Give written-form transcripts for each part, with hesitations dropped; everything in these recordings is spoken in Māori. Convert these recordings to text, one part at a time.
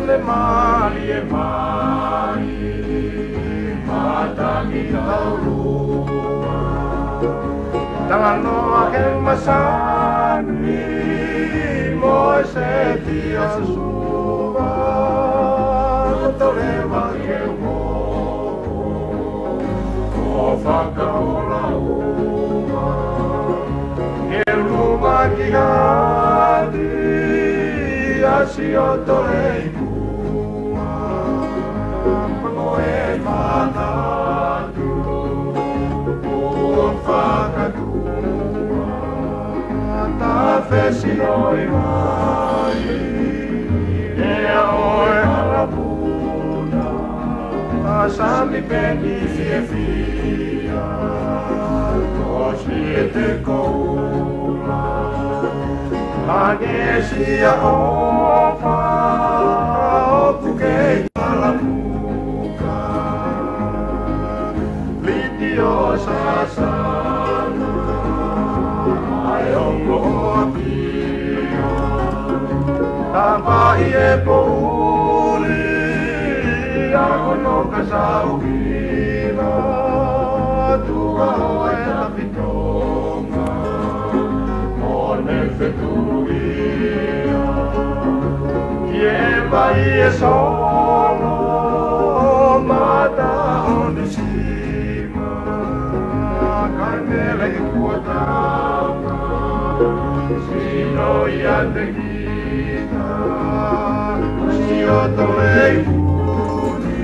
le mali e mai matangi taurua talanoa he masani mo se tia suva toleva ke mo o FAKA'OFO'OFA e luma ki hadi asi o tolei pua pango e manatu o FAKA'OFO'OFA ta fesi oi mai e oi harapuna asami peni fia kosi e te koula Anesia opa Tukukehe talamuka Litio sasana Ayongo apia Tampai e pouli Akono kasauhina Tua hoe tapitonga Mone fetuia Vai e solo mata onde cima canela e cuotama sino ia te guita si o tolei puni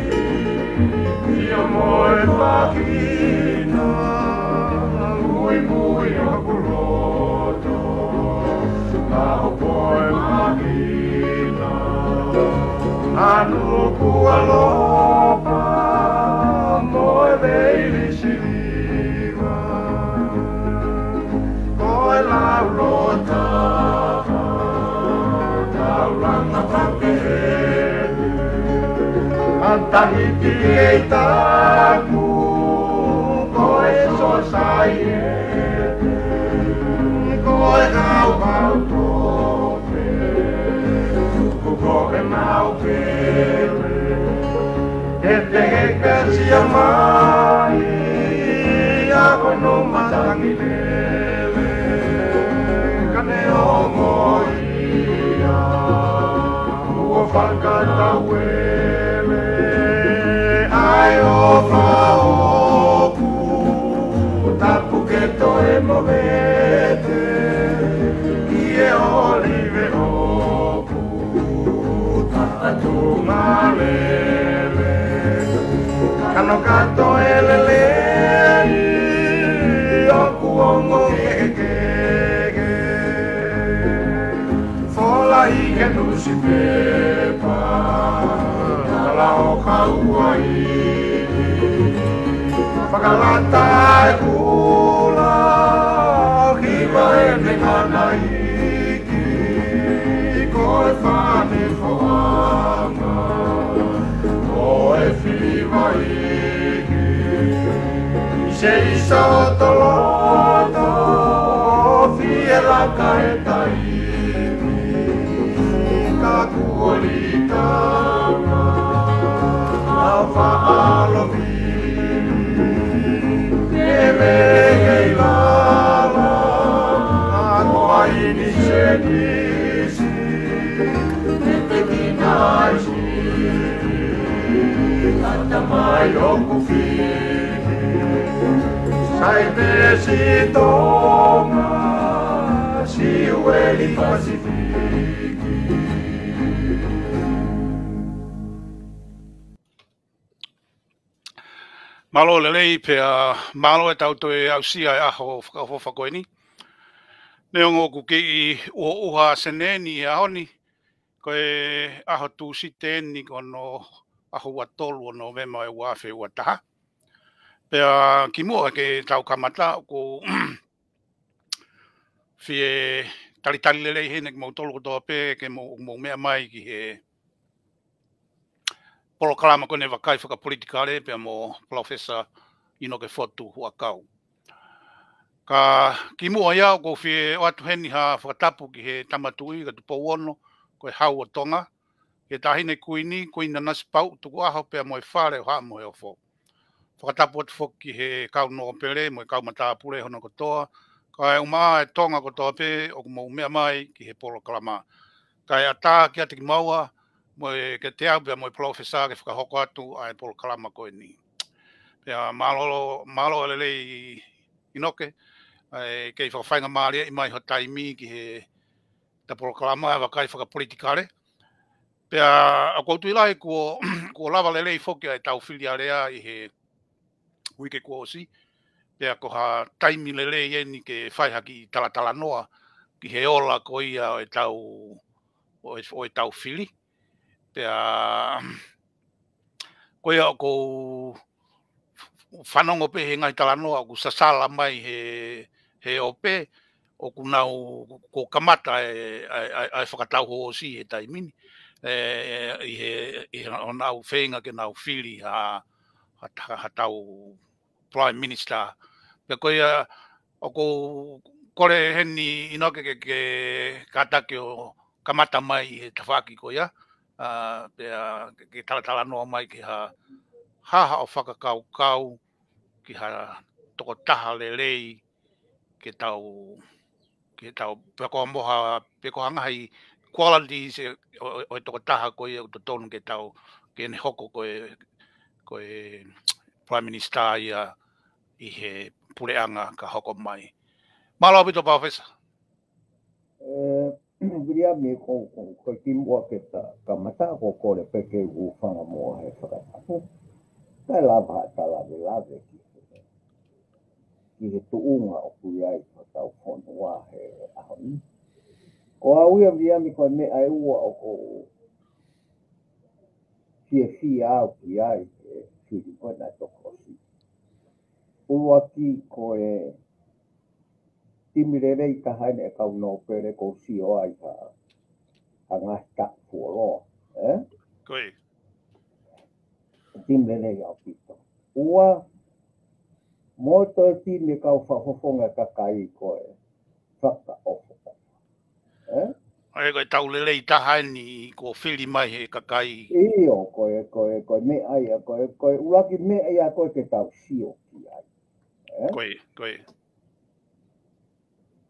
io moe fakina mui mui o Loto na o poe makina anu kualopa moe veili siliva koe laulota taulanga pakehelu antahiti ei taku koe sosaiete koe hau tope koe Nopele KETEKE sia mai ako no matangi lele kane omoia o FAKA'OFO'OFA ai o FAOPU tapu que to e movete e olive tu malele kano kato elele o kuongo keke fola I ke nusi pepa tala o kauai whakalata e kula hiwa e mengana iki koe whane foanga koe FILI waiki se isa o toloto fielaka e taimi ka kuolitanga au whaalovi hei lala koa ini se nisi te kinaisi kata mai oku fili sai pesi tonga si ueli pasifiki Malo lelei pea malo e tauto e ausia e aho FAKA'OFO'OFA koe ni. Neongo ku kei uha seneni e ahoni koe aho tu site eni kono aho watolu no vema e wafe ua taha. Pea ki mua ke tau kamata ko fie talitali lelei hene ki mau tolu kotoa pe ke mau mea mai ki he polo kalama kone wakai whakapolitikare pia mo Palofesa INOKE fotu huakau. Ka ki mua iau ko fie o atu heni ha whakatapu ki he tamatui ka tupo ono ko e hau o tonga Ke tahine kuina nasi pau tuku aho pea moe whare o haa moe o fo. Whakatapu atu Foaki he kau Nopele moe kau matapure hono kotoa. Kai umaa e tonga kotoa pe o mo mea mai ki he polo kalama. Kai ata ki ati ki maua moe ke te au pea moe Palofesa ke whakahoko atu ai polo kalama koe ni. Pea malo elelei INOKE kei whakawhainga maaria i mai ho taimi ki he ta polo kalama e wakai whakapolitikare. Pea a koutu ilai ko lava lelei Foaki ai tau FILI i he wike ko osi. Pea ko ha taimi lelei e ni ke whaihaki TALANOA'I ki he ola ko ia o e tau FILI. Pea ko ia o ko whanongo pe he ngai TALANOA'I ku sasala mai he ope o ku nau ko kamata ai whakatau ho osi e taimini. I he nau whenga ke nau FILI ha tau Prime Minister. Pea ko ia o ko kore heni INOKE ke katake o kamata mai he tawhaki ko ia. Pea ke TALANOA'I mai ke haha o whakakau ki toko taha lelei ke tau pea ko moha pea ko hangahi quality se o toko taha ko ia to tonu ke tau ke ne hoko ko e Prime Minister ia i he PULE'ANGA ka hoko mai. Malo apito Palofesa. Viria me ko timua ke kamata ko kore peke u whanga moa he whakatapu. Kai lave ki he tuunga o kuiai ko tau FONUA he ahoni. Ko auia viria me ko me ai ua o ko si au ki ai fili ko na toko si. Foaki ko e timirere I tahane e kau Nopele ko si o ai ka angasta fuoro. Koi. Timirere au pito. Ua moto timi kau whahofonga Kakai ko e FAKA'OFO'OFA. Ai ko tau lelei taha ni ko FILI mai he Kakai. Iyo ko MEIA ko ulaki MEIA ko ke tau sio ki ai. Koi.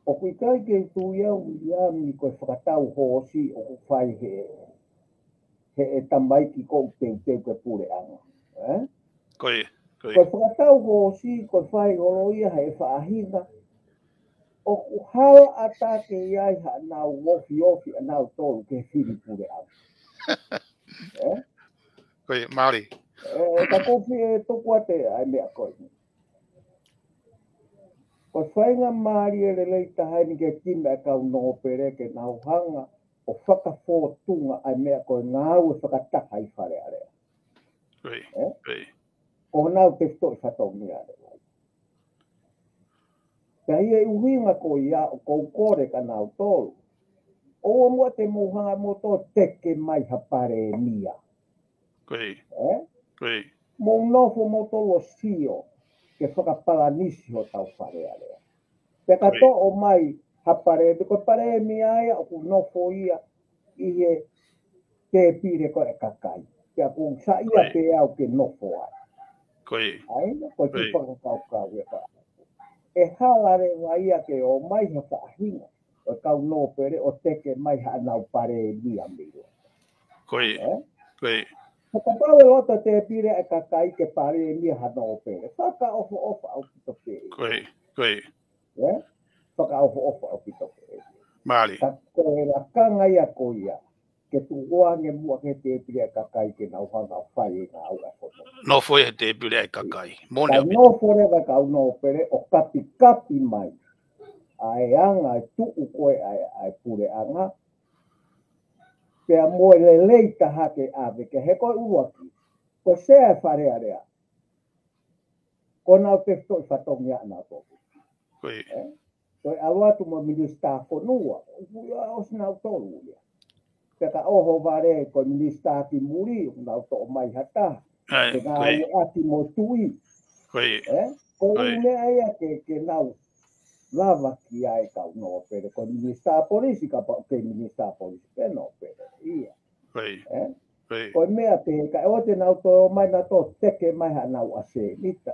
O Ikai ke tuia mi ko whakatau hosi o ku whai he e tamai ki ko te ke PULE'ANGA. Koi. Ko whakatau hosi ko whai oloia he whaahinga o ku hala ata ke iai ha nau wofi nau tolu ke fili PULE'ANGA. Koi, Māori. Ka kofi e toku ate ai mea koe. Ko whainga Māori e lelei tahai ni ke tima e kau Nopele ke nau hanga o whakafotunga ai mea koe ngāu e whakataha I FALEALEA. Koi. O nau te stoi whatongi are. Ka ia UHINGA ko ia o kou kore ka nau tolu. O mua te muhanga mo tō teke mai ha Palemia. Koi. Mo nofo mo tolo sio ke whakapalanisi ho tau FALEALEA. Peka to o mai ha Palemia ia o ku nofo ia I he te pire ko e Kakai. Pea ku sa ia pe au ke nofo ai. Aina ko te whakakau e ka. E halare waia ke o mai ha whaahinga. O kau Nopele o teke mai ha nau Palemia miro. Koi. Whakapau e Loto te pire e Kakai ke Palemia ha Nopele. FAKA'OFO'OFA au kitoke. Koi. FAKA'OFO'OFA au kitoke. Māori. Ka koe la kanga ia ko ia. Ke tuoange mua ke te pire e Kakai ke nau hanga whai e ngā au e whono. No foi he te pire e Kakai. Ka no fore wa kau Nopele o kapi mai. Ai anga tuku koe ai PULE'ANGA. Pea moe lelei taha ke ave ke he koe uruaki. Ko sea e FALEALEA. Ko nau te stoi whatongi ana toku. Koe aluatu mo Minister FONUA. Uia os nau tolu ia. Pea ka oho vare ko Minister ki muri. Nau to mai hata. Ke ngā ati mo tui. Ko unea ia ke nau lava ki ai kau Nopele. Ko Minister Polisi ka ke Minister Polisi PENOLO. Ia. Ko mea te ka o te nau to mai na to teke mai ha nau ase nita.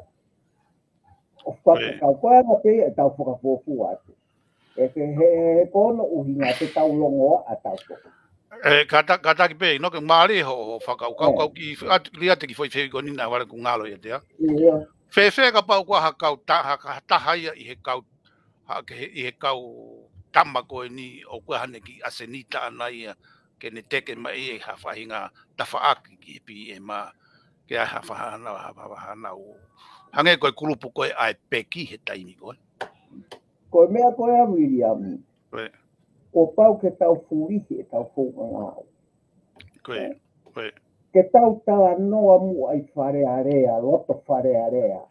O whakakau koe anga pe e tau whakafofu atu. E ke he kono uhinga te tau longoa a tau to. Kata ki pe, no ke maari ho whakau ki lia te ki foi whewiko nina wale ku ngalo ia tea. Whewhe ka pau kua hakau taha ia i he kau tama koe ni o kua hane ki asenita ana ia ke ne teke mai e hawhahinga tawhaaki ki pi e ma ke a hawhahana o hange koe kulupu koe ai peki he taimi koe. Koe mea koe a William. O pau ke tau furihi e tau whongangau. Ke tau talanoa mu ai wharearea, loto wharearea.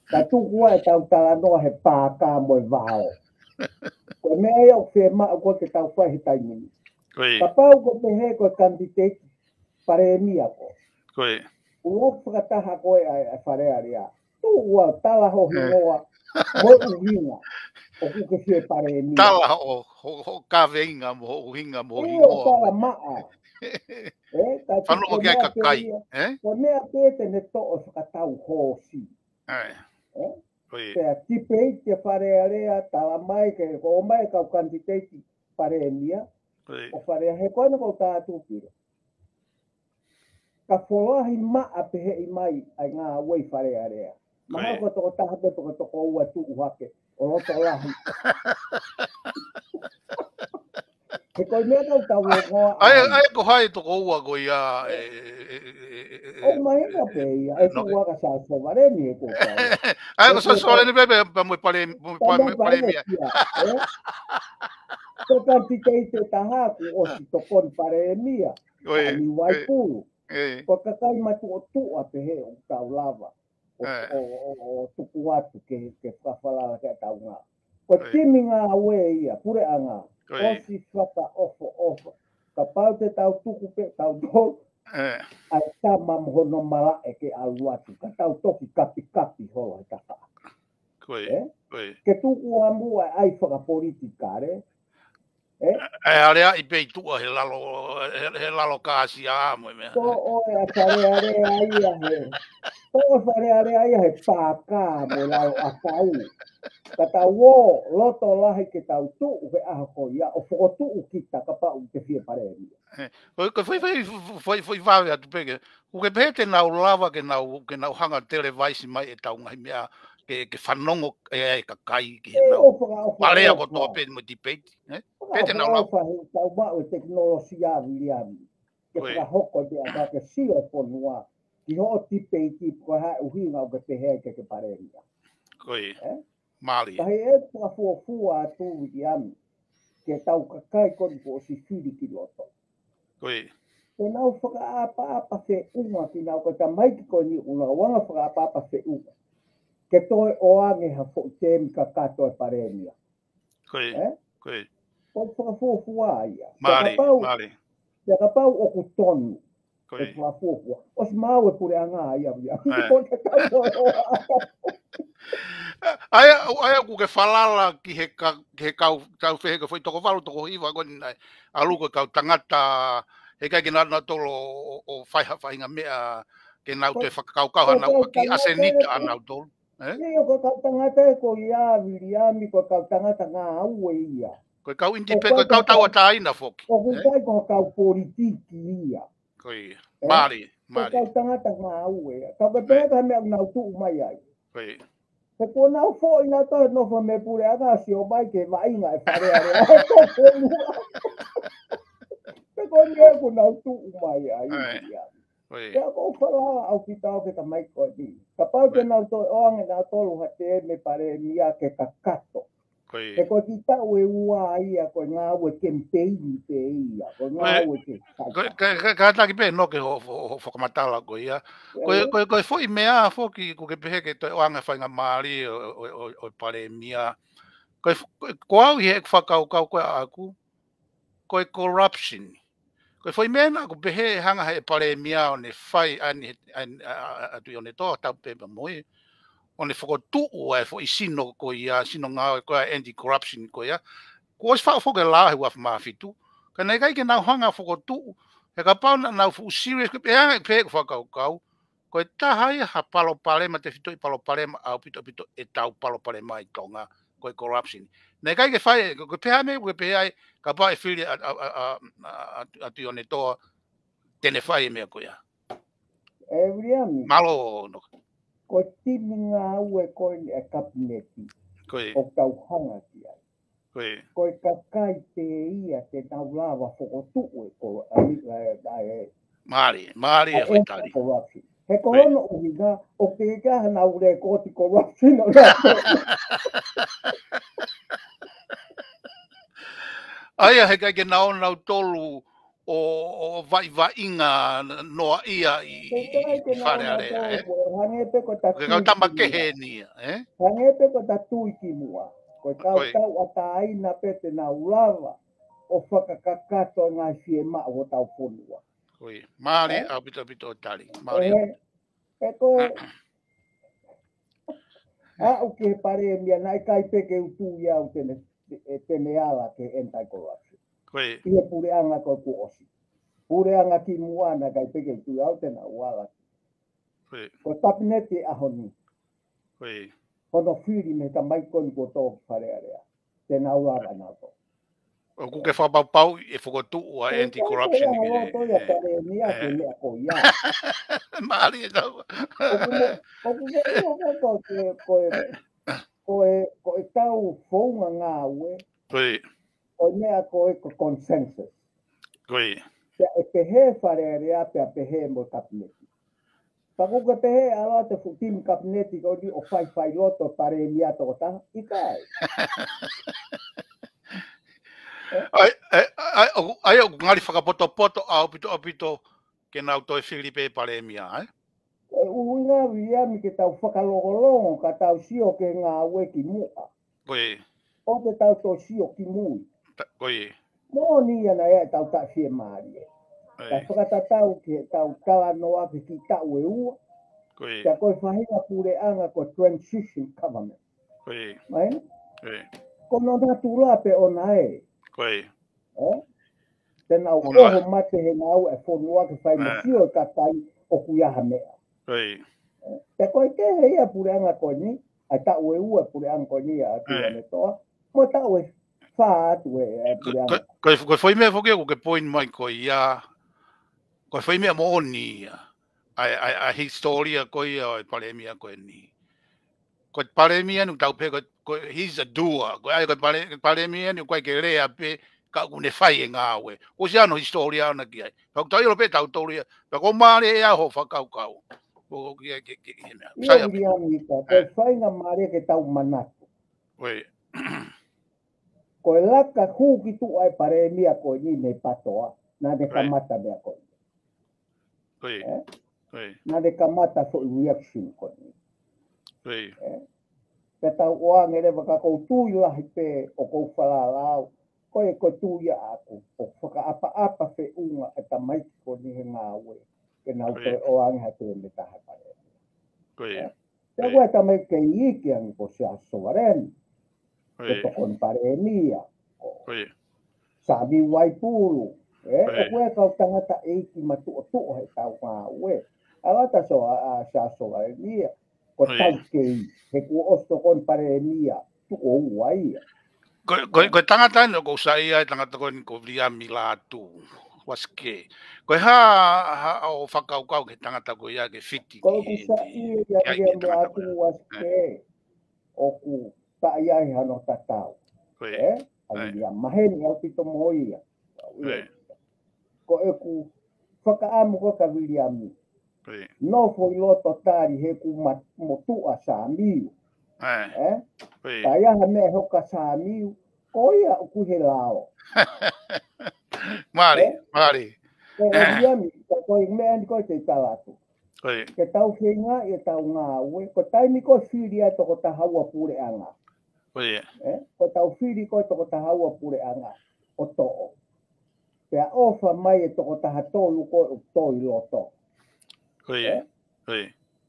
Ka tukua e tau talanoa he pāka mo e vao. Koe mea ia o whema koe ke tau whahi taimini. Ka pau ko te he koe kanititeti Palemia ko. Ua whakataha koe ai wharearea. Tukua tala ho hingoa mo uhinga. O kuke whie Palemia. Tala o kaweinga mo uhinga mo hingoa. Eo tala maa. Whanua kia Kakai. Ko mea pete ne to o whakatau hōsi. Pea tipei te wharearea tala mai ke o mai kau kanititeti Palemia. O wharea he koe na kau tātou pira. Ka wholahi maa pehe i mai ai ngā wei wharearea. Maha ko toko taha pe toko ua tuku hake. O roto lahi. He koe mea kau tau ngoa. Ai ko hai toko ua ko ia. O mahinga pe ia. E tu waka sa sovareni e ko kai. Ai ko sa sovareni bebe pa mui Palemia. Ko kanititeti taha ku o si tokon Palemia. Ani waipuru. Ko Kakai matu o tua pehe o tau lava. O tuku atu ke whawhalala ke tau ngā. Ko timi ngā ue ia, PULE'ANGA. O si FAKA'OFO'OFA. Ka pau te tau tuku pe tau tolu. Ai tama mhono mala e ke aluatu. Ka tau Toki kapi holo he kaka. Ke tuku ambu ai whakapolitika re. Alea I FEITU'U he lalo kasi a mo me. Ko o e wharearea ia he. Ko o wharearea ia he pāka mo lalo akau. Ka tau o loto lahi ke tau tu'u he aha ko ia. O FOKOTU'U kita ka pau te whie Palemia. Ko foi vawe atu peke. Ko ke pehe te nau lava ke nau hanga televaisi mai e tau ngahi mea ke whanongo e Kakai ki he nau. Palea ko toa pe mo tipeti. Pete nau lau. Tau mau e teknolosia William. Ke whakahoko te a ke sio FONUA. Ki ho tipeti ko hae uhinga o ke pehe ke Palemia. Mali. Kahi e whakafuafua atu William. Ke tau Kakai koni po si FILI ki Loto. Ke nau whakaapa FEITU'U ki nau ka tamaiki koni una wanga whakaapa FEITU'U. Ke toi oange ha fo temi ka katoe Palemia. Ko whakafuafua ia. Mali. Te ka pau o kutonu. E whakafuafua. O si mau e PULE'ANGA ia. Ko te katoe oa. Ai ku ke falala ki he kau tau fehe ko foi toko valu toko iwa goni nai alu ko kau tangata he kai kina na tolo o whainga mea ke nau te whakakau hana ki asenita anau tolo. Ko kau tangata e ko ia Williami ko kau tangata ngā au e ia. Ko kau independent ko kau tau ataina Foaki. Ko kai ko kau politiki ia. Mari. Ko kau tangata ngā au e. Kau ke pēka mea nau tu'u mai ai. He ko nau fo ina to no fo me PULE'ANGA si o mai ke vainga e wharearea. He ko nia ko nau tu'u mai ai. Pea ko whala au ki tau ke ta mai ko ni. Ka pau te nau to oange nau tolu ha te me Palemia ke kakato. He ko ki tau e ua ia ko ngā ue kempeini pe ia. Ko ngā ue ke kakato. Ka taki pe no ke ho whakamatala ko ia. Ko foi mea Foaki ko ke pehe ke to oanga whainga maari o Palemia. Ko au he whakau koe aku. Ko corruption. Ko foi mena ko pehe hanga he Palemia o ne whai ani atu o ne toa tau pepa moi. O ne FOKOTU'U e fo I sino ko ia sino ngā ko anti-corruption ko ia. Ko is whao whoke la he waf mafitu. Kana kai ke nau hanga FOKOTU'u. He ka pau nau fu serious ke peanga pe whakau. Ko taha ia ha Palema te fitoi Palema au pito e tau Palema I tonga ko corruption. Nei kai ke fai ko peha me ko peha ka pa e FILI a tione toa tene fai me ko ya. Everyami. Malo no. Ko timinga ue ko e kabineti. Ko o tau hanga ki ai. Ko Kakai te ia te tau lava FOKOTU'u ko Mari e whaitari. He korono UHINGA o te kaha na ure ko ti corruption o Aia he kai ke nau tolu o vai-vainga noa ia I FALEALEA. Ke kau tamakehe nia. Hangepe ko tatu I ki mua. Ko tau atai na pete na ulava o whakakakato ngā siema o tau FONUA. Mari au pito tali. Mari. E ko au ke Palemia na Ikai peke utu ia o tene ala ke anti-corruption. Ia puleanga ko kuosi. Puleanga ki mua na Ikai peke utu ia o tena uala. Ko tapineti ahoni. Hono FILI me tamai koni ko tō FALEALEA. Tena uala na to. O kuke whapapau e FOKOTU'u a anti-corruption. Loto ia Palemia ke lea ko ia. Mari e tau. Ko e tau whaunga ngā ue. O mea ko e ko consensus. Pea e pehe FALEALEA pea pehe mo kabineti. Pakuka pehe ala te futim kabineti ko di o whai loto Palemia toko taha. Ikai. Ai o ngari whakapoto au pito ke nau toi FILI pe Palemia, Uhinga via mi ke tau whakalongolongo ka tau sio ke ngā ue ki mua. O ke tau to sio ki mui. Mo ni ana e tau ta fie maari. Ka whakatatau ke tau TALANOA'I ki tau e ua. Ka koe whahinga PULE'ANGA ko transition government. Mai? Ko no natu lape o na e. Tena o oho mate he ngau e FONUA ke whai masio ka tai o kuiaha mea. Te koe ke he ia PULE'ANGA ko ni, ai tau e ua PULE'ANGA ko ni a tua ne toa, mo tau e wha atu e PULE'ANGA. Koe whai mea whoke ko ke point mai ko ia, koe whai mea mo ni a historia ko ia o Palemia ko ni. Koe Palemia nu tau pe ko he's a doer, koe ai koe Palemia nu koe ke rea pe ka une fai e ngā ue. O si ano historia ana ki ai. Pau tau ilo pe tau tauria. Pau ko maare e aho whakau. Ia uria mita, koe whainga maare ke tau manatu. Koe laka huki tu ai Palemia koe ni me patoa. Nā de kamata mea koe. Nā de kamata so reaction koe ni. Pe tau oange rewa ka kou tui lahi pe o kou whalalau. Koe ko tuia aku, o whakaapa FEITU'U e tamaiki ko ni he ngā ue. Ke nau koe o angeha tue me taha Palemia. Te koe tamaiki ke iiki angi ko sia soaren. Ke tokon Palemia. Sabi waipulu. O koe kau tangata eiki matu o tuo he tau ngā ue. Alata so a sia soaren. Ko tau kei. He kua osto kon Palemia. Tuko uai. Koe tangata no ko sa ia tangata ko ni ko via milatu waske. Koe ha o whakau ke tangata ko ia ke fiti. Koe ku sa ia milatu waske. O ku ta ia hano tatau. Ia maheni au pito moia. Koe ku whakaamu ko ka Williami. No foi Loto tari he ku motua sa miu. Ta ia me hoka sa miu, koia o kuhe lao. Mari. Koe Williami, koe mea ni koe te talatu. Ke tau whenga e tau ngā ue, ko taimi koe FILI ai toko tahaua PULE'ANGA. Ko tau FILI koe toko tahaua PULE'ANGA o to'o. Pea ofa mai e toko taha tolu koe o toi Loto.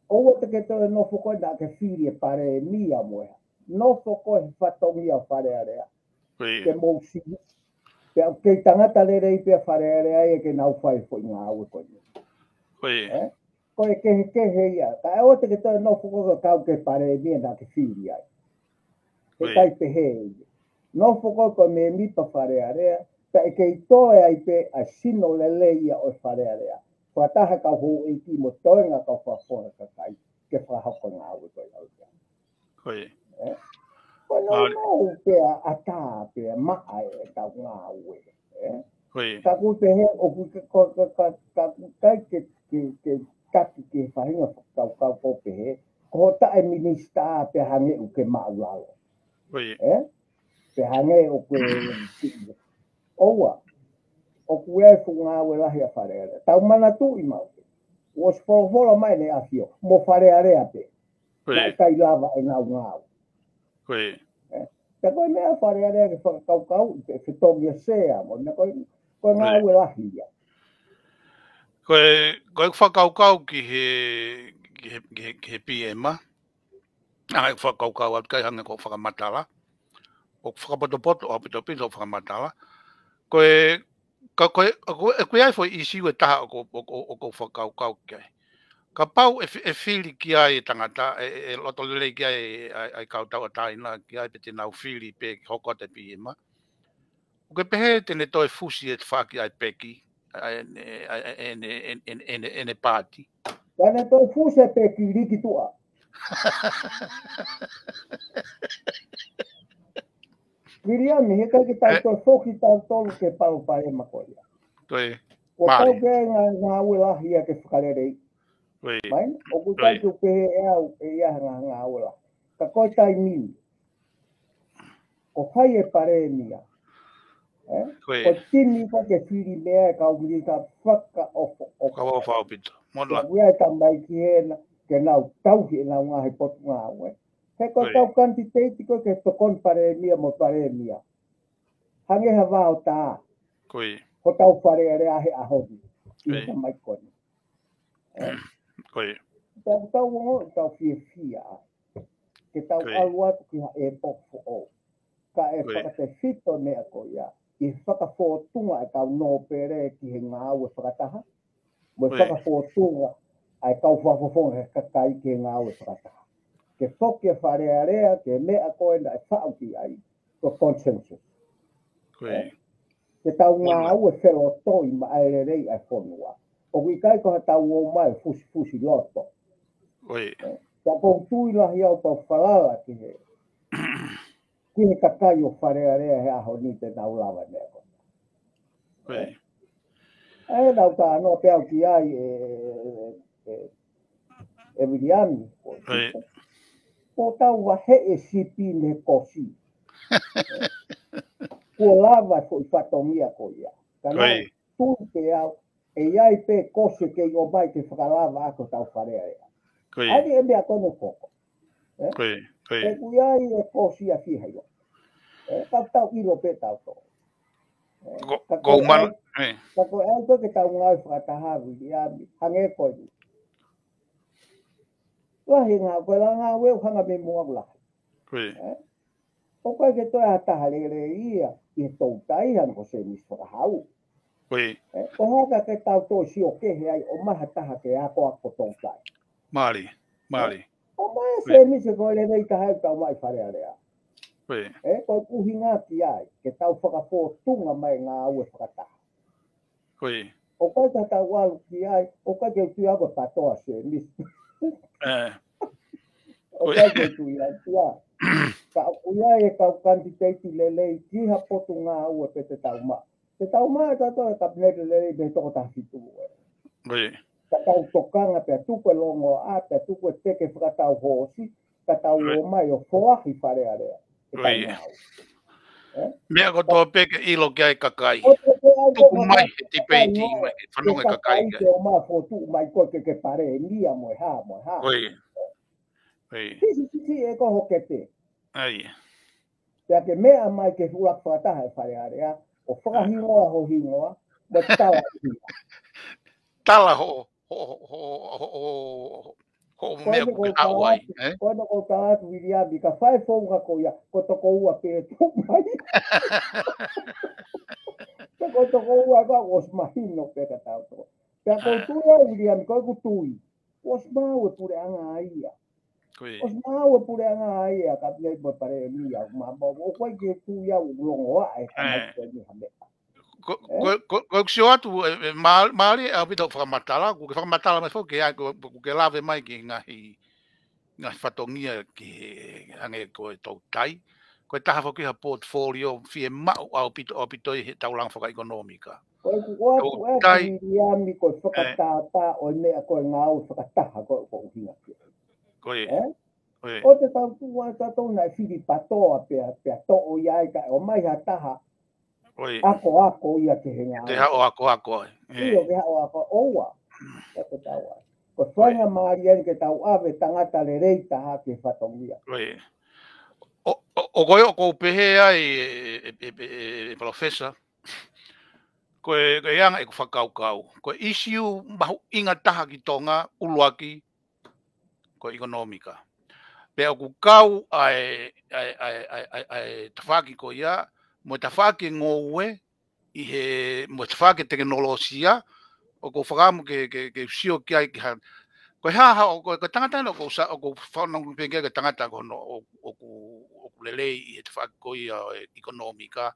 Oua te ke toi nofo koe na ke FILI e Palemia moeha. Nofo koe whatongia o FALEALEA. Ke mousi. Pea ke tangata le rei pea wharearea e ke nau whai fo i ngā aue koe. Koe. Koe ke heia. Ka e o te ke toi no whukoko kau ke Palemia nā ke whiri ai. He kai pe hei. No whukoko me mipa wharearea. Ka e ke i toe ai pe a sino le leia o wharearea. Whataha kau hou e ki mo toenga kau whawhora kakai. Ke whahako ngā aue koe au kia. Koe. Koe no pea ata pea maa e tau ngā aue. Koe. Ka ku te he o ku kai ke taki ke whahinga kau po pe he. Ko tae minista pe hange u ke maulalo. Koe. Pe hange o ke oua. O ku e fu ngā aue lahi a wharearea. Tau mana tu i mau. O sfola mai ne afio. Mo wharearea pe. Kai lava e ngau ngau. Koe. Ka koe mea wharearea ke whakakaukau. Pe whitongia sea mo. Koe ngā aue lahi ia. Koe whakaukau ki he PM-a. Nā e whakaukau atu kai hanga ko whakamatala. O whakapotopoto o pito whakamatala. Koe ai fo isi ue taha o ko whakaukau ki ai. Ka pau e FILI ki ai tangata, e loto lele ki ai kautau a taina ki ai pe te nau FILI pe hoko te PM-a. Koe pehe tene toi fusi e te whaki ai peki. Ene pāti. Tane toi fuse pe ki riki tua. Miriami, he kai ki tau toi Foaki tau tolu ke pau Palema koia. Toi, Ko tau ke ngā ue lahi a ke whakarerei. Mai, o ku tai ki upehe e au e ia ngā ue lahi. Ka koe tai miu. Ko whai e Palemia. Ko tini ko ke whiri mea e kau miri ka FAKA'OFO'OFA. FAKA'OFA. Modla. Ka wea tamai ki hena ke nau tauhi e nau ngā he potu ngā ue. He ko tau KANITITETI ko ke tokon Palemia mo Palemia. Hange hawa o tā. Ko tau wharearea he ahodi. I tamai koni. Tau wongo tau fia. Ke tau alu atu ki ha e pokfo'o. Ka e whakate whito mea ko ia. I whakafōtunga e kau Nopele ki he ngā ue whakataha. Mo whakafōtunga e kau whafofonga he Kakai ki he ngā ue whakataha. Ke whoki e wharearea, ke mea koe na e whauki ai. Ko consensus. Ke tau ngā ue whelo toi ma aererei ai FONUA. O Ikai ko ha tau o mai fusi Loto. Ka kou tui lahi au pau whalala ki he. Ki he Kakai o wharearea he aho ni te nau lawa mea koe. E nau tā anō peau ki ai e Williami. Ko tau wa he e sipi ne kosi. Ko lava fo I whatongia ko ia. Ka nau tū pe au e iai pe kose ke I o mai ke whakalava ako tau wharearea. Ari e mea kono koko. E ku iai e kosi a fiha io. Tau ilo pe tau tō. Ka koe au toke tau ngai whakataha Williami. Hange koe. Lahi ngā koe la ngā weu hanga me mua lahi. O koe ke toi a taha lere ia I tau taihan ko se mis whakahau. O haka ke tau tō si o kehe ai o maha taha ke ako tau tai. Māri. O mai se mis e koe le nei taha e tau mai wharearea. Koe UHINGA ki ai ke tau whakafōtunga mai ngā ue whakataha. O koe ka tau walu ki ai, o koe ke tui ako patoa se mis. O koe ke tui ai ki ai. Ka uia e kau KANITITETI lelei ki ha potu ngā ue pe te tau maa. Te tau maa e tato e kabinete lelei me toko taha FEITU'U. Ka tau tokanga pe tuku e longo a pe tuku e teke whakatau hosi. Ka tau o mai o Foaki wharearea. E tau ngā ue. Mea ko tō peke ilo ki ai Kakai. Tuku mai he te peiti mai. Whanonga Kakai. Ke o maa FOKOTU'U mai koe ke Palemia moe ha. Sisi e ko hokete. Pea ke mea mai ke huak whakataha e wharearea. O whakahingoa ho hingoa. Mo tala hingoa. Tala ho mea ko au ai. Koe no ko tātu Williami. Ka whae whaunga ko ia. Ko toko ua pe tuk mai. ko to ko wa ba os mahino pe ka tau to. Pe ko tu ya William ko ku tui. Os mau puleanga ia. Os mau puleanga ia ka ple po Palemia ma bo ko ke tu ya u longo ai ka mai ko ni hame. Ko sio atu mali a bito whakamatala, ko whakamatala mai whoke ai ko ke lave mai ki ngā whatongia ki ange ko e tau tai. Ko e taha whoki ha portfolio fie mau au pito i he taulang whaka-ekonomika. Ko atu e ki William ko whakatata o mea ko ngau whakataha ko uhinga. Koe. O te tau tua tatou nai whiri patoa pea to o iai ka o mai ha taha. Ako ia te henga. Te hao ako. Io ke hao ako oua. E te taua. Ko whainga maari eri ke tau ave tangata le reita ha ke whatongia. O koe o kou pehe ai e Palofesa. Koe anga e ku whakaukau. Koe isiu mahu inga taha ki tonga uluaki ko ekonomika. Pea ku kau ai tawhaki ko ia, mo tawhaki ngoue, mo tawhaki teknolosia, o ko whakamu ke sio ki ai ki han. Ko haha o ko tangata no ko whanong pengea ke tangata ko no o ku lelei i he tawhaki ko ia ekonomika.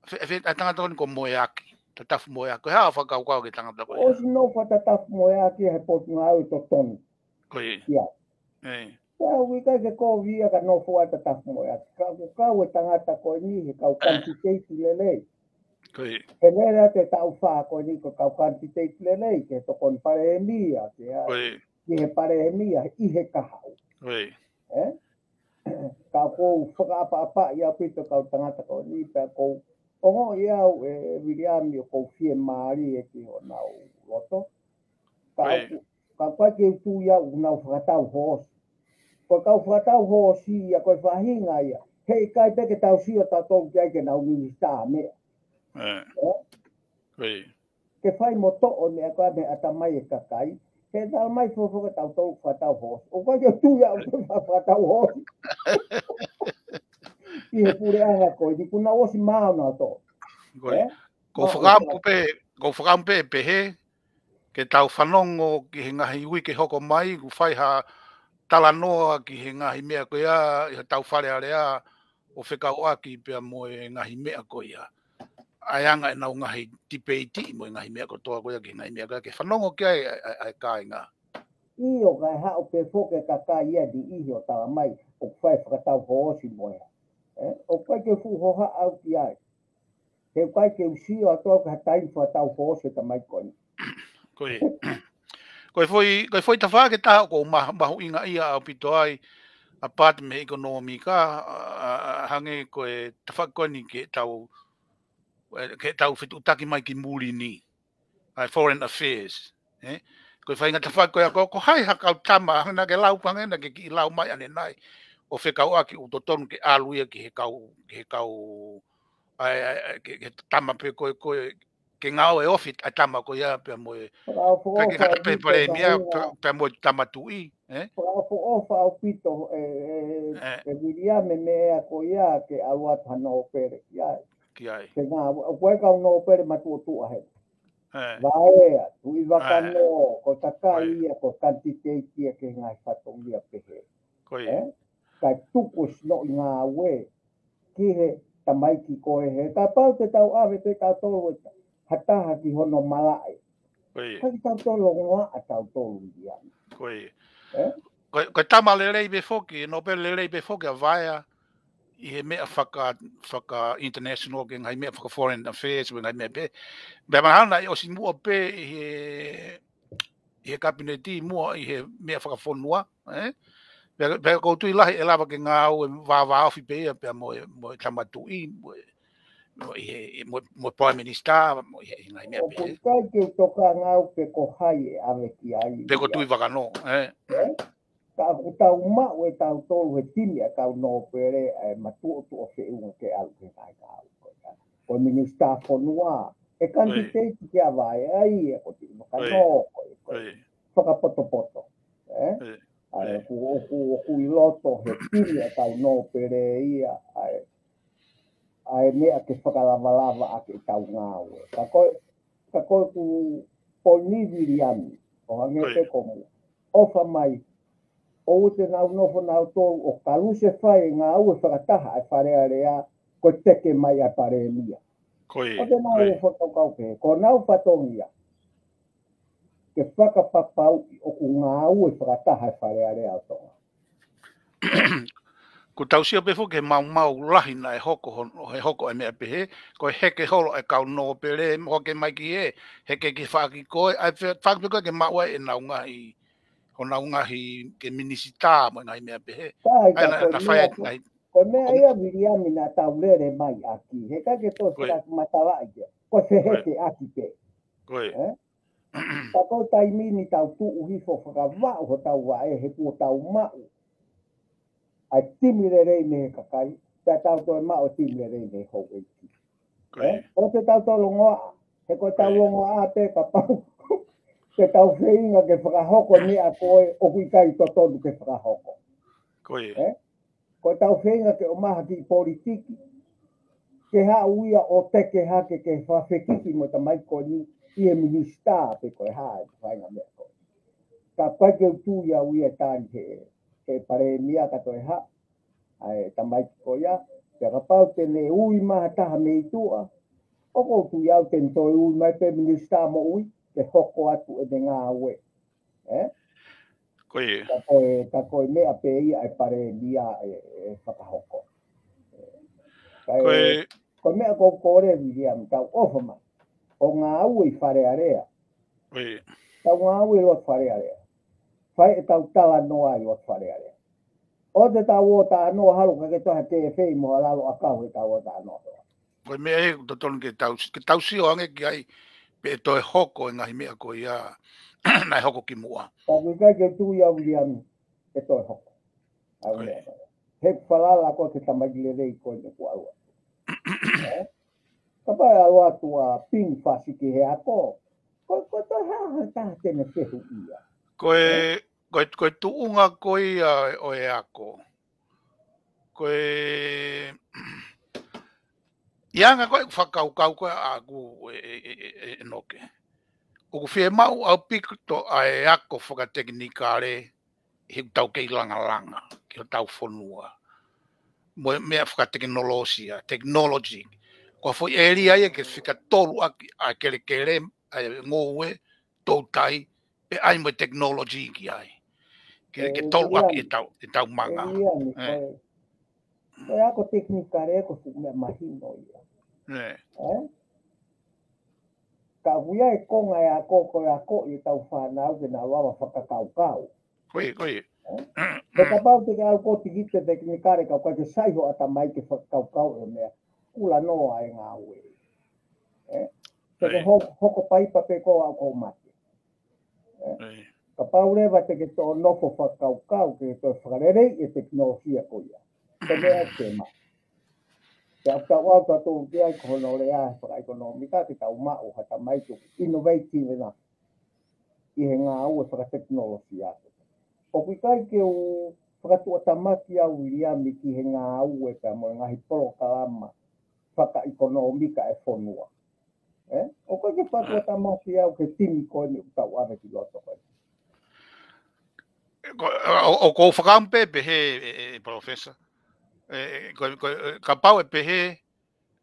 Tangata ko moeaki, tatafu moeaki. Ko haha whakaukau ke tangata ko ia. O sino whatatafu moeaki he potu ngau i to tonu. Koe. Ia. Kau wika ke ko via ka no fo ata tafu mo ya. Kau e tangata ko ni he kau quantiteti lelei. Koe. E lera te tau wha ko ni ko kau quantiteti lelei ke to kon Palemia ke ai. Koe. Ki he Palemia i he kahau. Koe. Kau ko whakaapa ia pito kau tangata ko ni pe ko ongo ia e William ko fie maari e ki ho nau Loto. Kau ke tu ia unau whakatau hos. Ko kau whakatau ho si ia koe whahinga ia. Hei kai teke tau si o tatou kia ke nau minista mea. Ke whai mo to'o mea koe me ata mai e Kakai. He tau mai whoka tau tau whakatau ho. O koe ke tu ia o koe whakatau ho. I he puleanga koe. Ni kuna osi mauna to. Ko whakampe e pehe. Ke tau whanongo ki he ngahi ui ke hoko mai. Ku whai ha talanoa ki he ngahi mea ko ia, i tau FALEALEA o FAKA'OFO'A pia mo e ngahi mea ko ia. Aianga e nau ngahi tipeiti mo e ngahi mea ko toa ko ia ki ngahi mea ko ia. Ke whanongo ki ai kai ngā. Io kai hao pe foke Kakai ia di ihi o tawa mai o whai whakatau hoosi mo ia. O kai ke fuhoha au ki ai. He kai ke usio atoa ka tai whakatau hoosi ta mai koni. Koe. Koe foi ta whake taha ko mahu inga ia au pito ai a pāti me ekonomika hange koe ta whakoni ke tau whitu taki mai ki muri ni. Foreign Affairs. Koe whainga ta whakoe ko hai hakau tama hana ke lau pangena ke ki lau mai ane nai. O whekau ki utotonu ke aluia ki he kau ke tama pe koe ke ngau e ofit a tama ko ia pe mo ke ngata pe Palemia pe mo tama tui FAKA'OFO'OFA au pito William MEIA ko ia ke aua Nopele ia ki ai ke nga koe ka Nopele matu ahe vai tu i vakano ko Kakai ia ko KANITITETI ke ngai fatongia pehe ka Tuku no nga we ki he tamai ki ko he ka pau te tau ave te ka tolu hataha ki hono malai. Kai tau tolu ngoa a tau tolu ia. Koe tama lelei be foki, Nopele lelei be foki a vaia i he mea whaka international ke ngai mea whaka foreign affairs we ngai mea pe. Bea mahana i osi mua pe i he kabineti mua i he mea whaka FONUA. Bea koutu i lahi e lava ke ngā au e wā awhi pe ia pea mo e tamatui mo prime minister mo i ngai mea pe. O kai ke toka ngau ke ko hai ave ki ai. Pe ko tui wakano. Ka tau mau e tau tolu he tini a kau Nopele matu o FEITU'U ke alu ke kai kau. Ko minister FONUA e KANITITETI ke avai ai e ko tini wakano. Whakapoto. Ku i Loto he tini a kau Nopele ia ai mea ke whakalawalawa a ke tau ngāwe. Ka koe ku poni viriami, o hange te komu. Ofa mai, o te nau nofo nau tō, o kaluse whai ngā ue whakataha ai wharearea, ko teke mai a Palemia. O te nau e whakakau ke, ko nau patongia. Ke whakapapau o ku ngā ue whakataha ai wharearea o tonga. Ko tausia befo ke mau lahi na e hoko e mea pehe, ko heke holo e kau Nopele, hoke mai ki e, heke ki Foaki koe, ai whakpe koe ke maua e naungahi, ho naungahi ke minisita mo ngai mea pehe. Ai na whai ngai. Ko mea ia viriami na taulere mai aki, he ka ke tō saka matawa ike, ko se heke aki te. Koe. Ta kou taimini tau tu'u hifo whakawau ho tau wae, he kua tau mau. Ai timire rei me he Kakai, ta tau toi mao timire rei me hou eiki. O te tau tō longoa, he koe tau longoa te ka pau. Te tau wheinga ke whakahoko ni a koe, o Ikai to tonu ke whakahoko. Koe tau wheinga ke o maha ki politiki, ke ha uia o teke hake ke whawhekiki mo ta mai koe ni, i e minista pe koe hae, whainga mea koe. Ka koe ke utu ia uia tāni he Palemia katoe ha, ai tamai ko ia, te kapau tene ui maha taha MEITU'U, o ko tu iau ten toi ui mai pe minista mo ui, te hoko atu e ngā ue. Koe. Ka koe mea pe ia ai Palemia e whakahoko. Koe mea ko kore viria mi tau ofa mai, o ngā ue i wharearea. Tau ngā ue i lot wharearea. Whai e tau TALANOA'I o wharearea. O te tau o ta anoa haru ka ke toha te whei mo alalo a kau he tau o ta anoa. Koe mea e to tonu ke tau si o ange ki ai pe toi hoko e ngahi mea ko ia nai hoko ki mua. Ta kai ke tu ia uliami e toi hoko. He whalala ko ke tamagile rei koe ne ku aua. Ka pai alu atu a ping whasi ki he ako. Koe toi haha taha tene whehu ia. Koe tuunga koe o e ako. Koe... Ianga koe whakaukau koe a ku e noke. O ku whie mau au pikuto a e ako whakateknikare he tau kei langa, ki o tau FONUA. Mea whakateknolosia, technology. Ko fo area e ke whika tolu a kere ngoue, tautai, pe ai mo technology ki ai. Ke tolu aki e tau manga. Koe ako teknikare e ko su mea mahino ia. Ka huia e konga e ako koe ako i tau whanau ke nā wawa whakakaukau. Koe. Ko ka pau te au ko tikite teknikare ka koe ke saiho ata mai ke whakakaukau e mea kula noa e ngā ue. Te ke hoko paipa pe ko au kou mate. Ka pau rewa te ke tō nofo whakakaukau ke tō whakarerei e teknologia ko ia. Te mea te ma. Te au au tō ki ai kohono rea whakaekonomika te tau mao hata mai tu innovative na i he ngā ue whakateknologia. O Ikai ke o whakatua tamaki au iriami ki he ngā ue ka mo ngahi polo kalama whakaekonomika e FONUA. O koe ke whakatua tamaki au ke timi koe ni utau ave ki Loto koe. O ko whakampe pehe, Palofesa. Ka pau e pehe,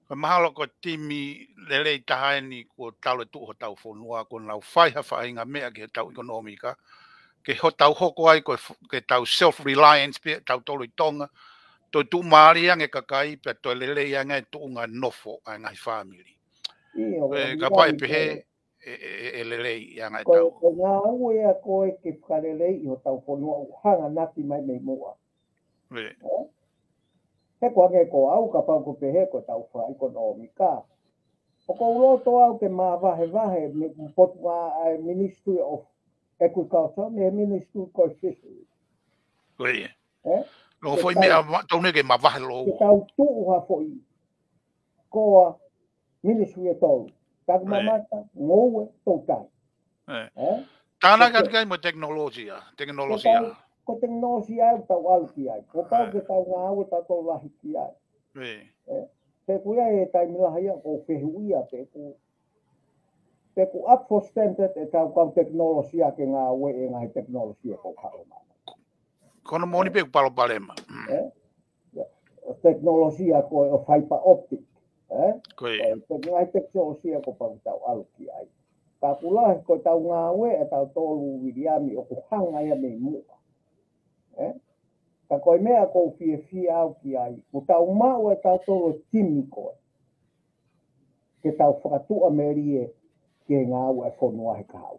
ka mahalo ko timi lelei tahaini ko tau e tuho tau FONUA, ko nau whaiha whainga mea ke tau ekonomika, ke tau hoko ai ke tau self-reliance pe tau tolu i tonga, toi tu maari ange Kakai pe toi lelei anga e tuunga nofo a ngai family. Ka pau e pehe, e lelei anga e tau. Ko ngā ue a koe ke whakarelei i ho tau FONUA hanga nati mai mei mua. He koa nge ko au ka pau ko pehe ko tau wha ekonomika. O ko Loto au ke mā vahe potu ngā Ministry of Agriculture, me Ministry of Fisheries. Koe. Ko foi mea taune ke mā vahe lo. Ke tau tuuha foi. Koa Ministry of Tolu. Taku mamata, ngoue, tautai. Tāna kai mo teknologia. Ko teknologia au tau alu ki ai. Ko pau ke tau ngā au tau tau lahi ki ai. Te kuia e taimila hia ko fehuia te ku up for standard e kau teknologia ke ngā we e ngā teknologia ko kaoma. Kono moni pe palo Palema. Teknologia ko o fiber optic. Koe. Ko ngā teknologia ko pa tau alki ai. Ka kula ko tau ngā we e tau tolu wiriami o ku hanga ia me mua. Ka koe mea ko fia au ki ai. Ko tau mau e tau tolu timi koe. Ke tau whakatua merie ke ngā ua FONUA he kahau.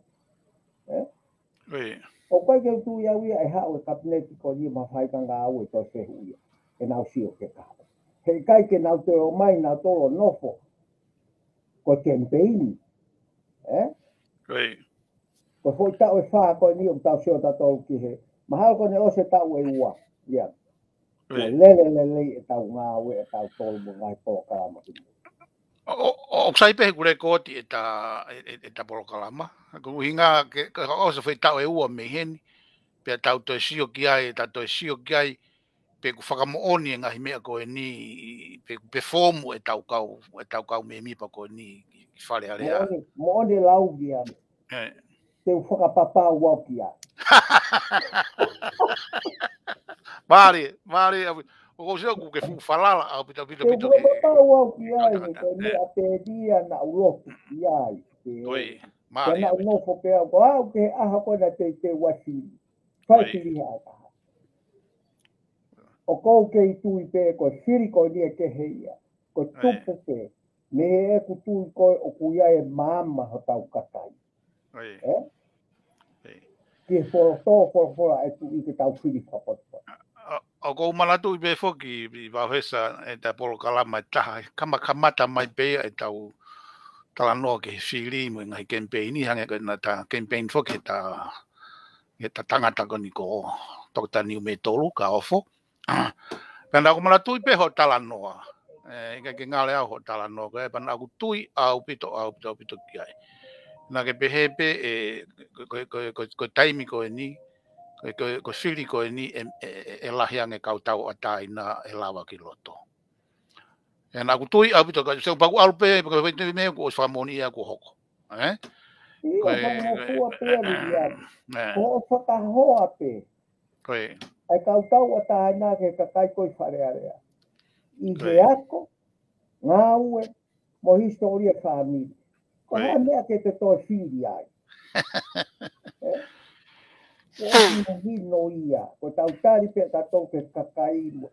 O koe ke tu iau ia e hao e kabineti ko ni mawhaika ngā ua e toi whehu ia. E nau sio ke kahau. He kai ke nau te o mai nau tolo nofo. Ko campaign. Ko hoi tau e whaa koe ni o tau sio ta tolu ki he. Mahalo ko ne o se tau e ua. Ia. Ko lele e tau ngā ua e tau tolu mo ngai polo karama ki. O sai pe kure koti e ta polo kalama. Ko UHINGA ke o se FEITU'U e ua me heni. Pe tau to sio ki ai, ta to sio ki ai. Pe ku whakamooni e ngahi mea koe ni. Pe fomu e tau kau me mipa koe ni. FALEALEA. Moone lau ki ai. Te whakapapa wau ki ai. Mari. O ko sio ku ke falala au pito ke. Te whakapapa wau ki ai. Te mea pedia na uloku ki ai. Oi, mari. Tena unofo pe au. Ko au ke aha koe na te wasiri. Whai fili hata. O kou ke i tui pe koe whiri koe ni e ke heia. Koe tupu pe. Me e ku tui koe o kuia e māma ho tau Kakai. Ki whoro e tu i ke tau whiri whapotwa. O kou malatu i pe Foaki i Palofesa e ta polo kalama e taha. Kamata mai pe e tau talanoa ke FILI mo ngai campaign i hange na ta campaign Foaki e ta tangata koni ko tokta ni me tolu ka ofo. Pena ko malatu i pe ho talanoa. Ke ngale au ho talanoa ko e pana aku tui au pito ki ai. Na ke pehepe e ko taimi ko ni ko FILI ko ni e lahiange kau tau atai na e lawa ki Loto. E na ku tui au pito ka se pa ku alpe ko me ko famoni ko hoko. Ia whanofua pe ia. Ko whakahoa pe. Koe. Ai kau tau atai na ke Kakai koe FALEALEA. I he ako, ngā ue, mo historia whamiri. Ko hea mea ke te toi whiri ai. Ko hino ia, ko tau tari pe tatou ke Kakai mo.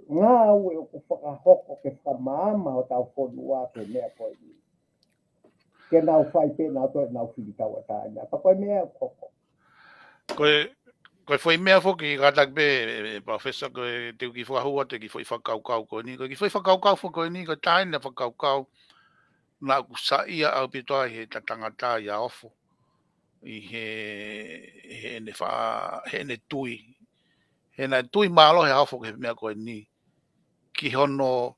Ngā ue o ko whakahoko ke whamaama o tau FONUA ke mea koe ni. Ke nau whai pe nau toi nau whiri tau atai na. Pa koe mea koko. Koe foi mea foki katak pe Palofesa koe te ki whahua te ki foi whakaukau koe ni. Koe ki foi whakaukau koe ni koe taina whakaukau. Na ku saia au pitoa he tatangata ia ofo. I he ne tui. He na tui malo he ofo ke mea koe ni. Ki hono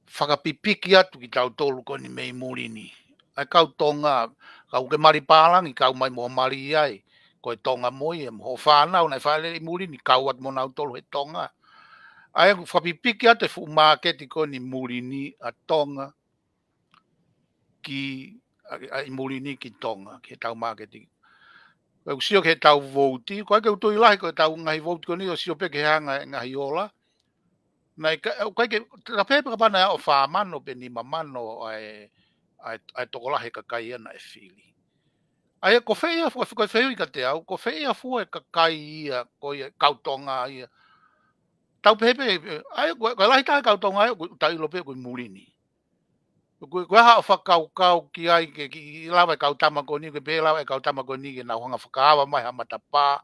whakapipiki atu ki tau tolu koe ni mei muri ni. Ai kau tonga, kau ke mari pālangi, kau mai mo mari ai. Koe tonga moi e mo whanau, nei whaelele muri ni kau at mo nau tolu he tonga. Ai ku whapipiki atu e fu maketi koe ni muri ni a tonga. Ki ai muri ni ki tonga, ki tau maketi. Koe sio ke tau vouti, koe ke utui lahi koe tau ngahi vouti koe ni o sio pe ke hanga ngahi ola. Nei, koe ke, ta pepe kapana o whamano pe ni mamano ai tokolahe Kakai ana e FILI. Ai ko feia fu ko feia ka te au ko feia fu e Kakai ia ko kautonga ia. Tau pepe ai ko lai ta kautonga ai tai lo pe ko murini. Ko ha whakaukau ki ai ki lawa kautama ko ni ke pe lawa kautama ko ni ke na hanga whakaawa mai ha matapa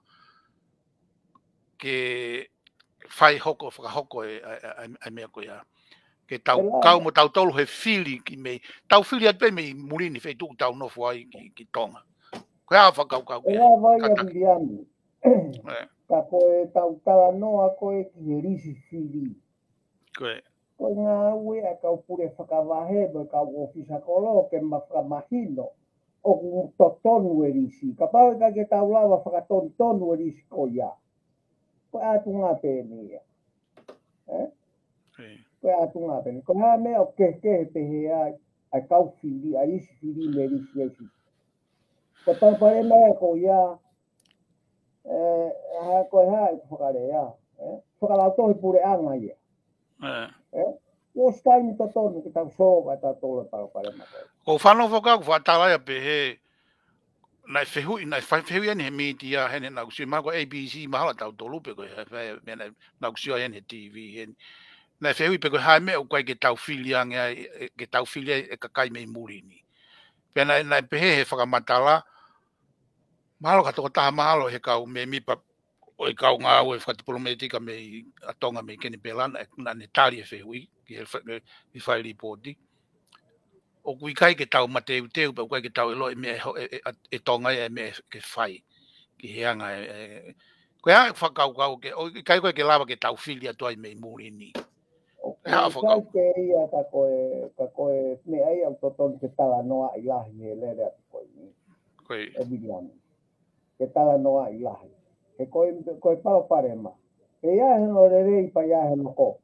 ke fai hoko whakahoko ai mea ko ia. Ke tau kau mo tau tolu he FILI ki me tau FILI at pe me murini FEITU'U tau no ai ki tonga. Koe a whakaukau kia. E la vai a Viliani. Ka koe tau talanoa koe ki he risi FILI. Koe. Koe ngā ue a kau pure whakawahe mo kau ofisa kolo ke whakamahino o ku totonu e risi. Ka pau ka ke tau lawa whakatonu e risi ko ia. Koe atu ngā pēnia. Ko atu ngā pene. Ko hea mea o kehe pehe ai kau fili, ai isi fili me risi esi. Ko tau pare mea ko ia, ko hea i whakare ia. Whakarautohi pule'anga ia. O stai to tonu ki tau soa tau tōla tau pare mako. Ko whanau whakau whatalaya pehe, nai whehui, nai whehui ane he media, hene nau sui, mako ABC, mahala tau tōlupe koe, hene nau sui ane TV, hene. Nai whehui pe koe hae mea o koe ke tau fili ange, ke tau fili e kakai mei muri ni. Pena nai pehe he whakamatala, mahalo katoko taha mahalo he kau me mipa, o i kau ngā ue whakatipolometika mei atonga mei kene pelana, e kuna ne tali e whehui, ki he whai ripoti. O kui kai ke tau mateu teu, pa kai ke tau eloi me e tonga e me ke whai, ki he anga e. Koe hae whakau ke, o kai koe ke lava ke tau fili atuai mei muri ni. O kai ke ia ka koe mea ia o totonu ke TALANOA'I lahi he lere atu koe ni. E biliani. Ke TALANOA'I lahi. Ke koe pao parema. E ia he no rerei pa ia he noko.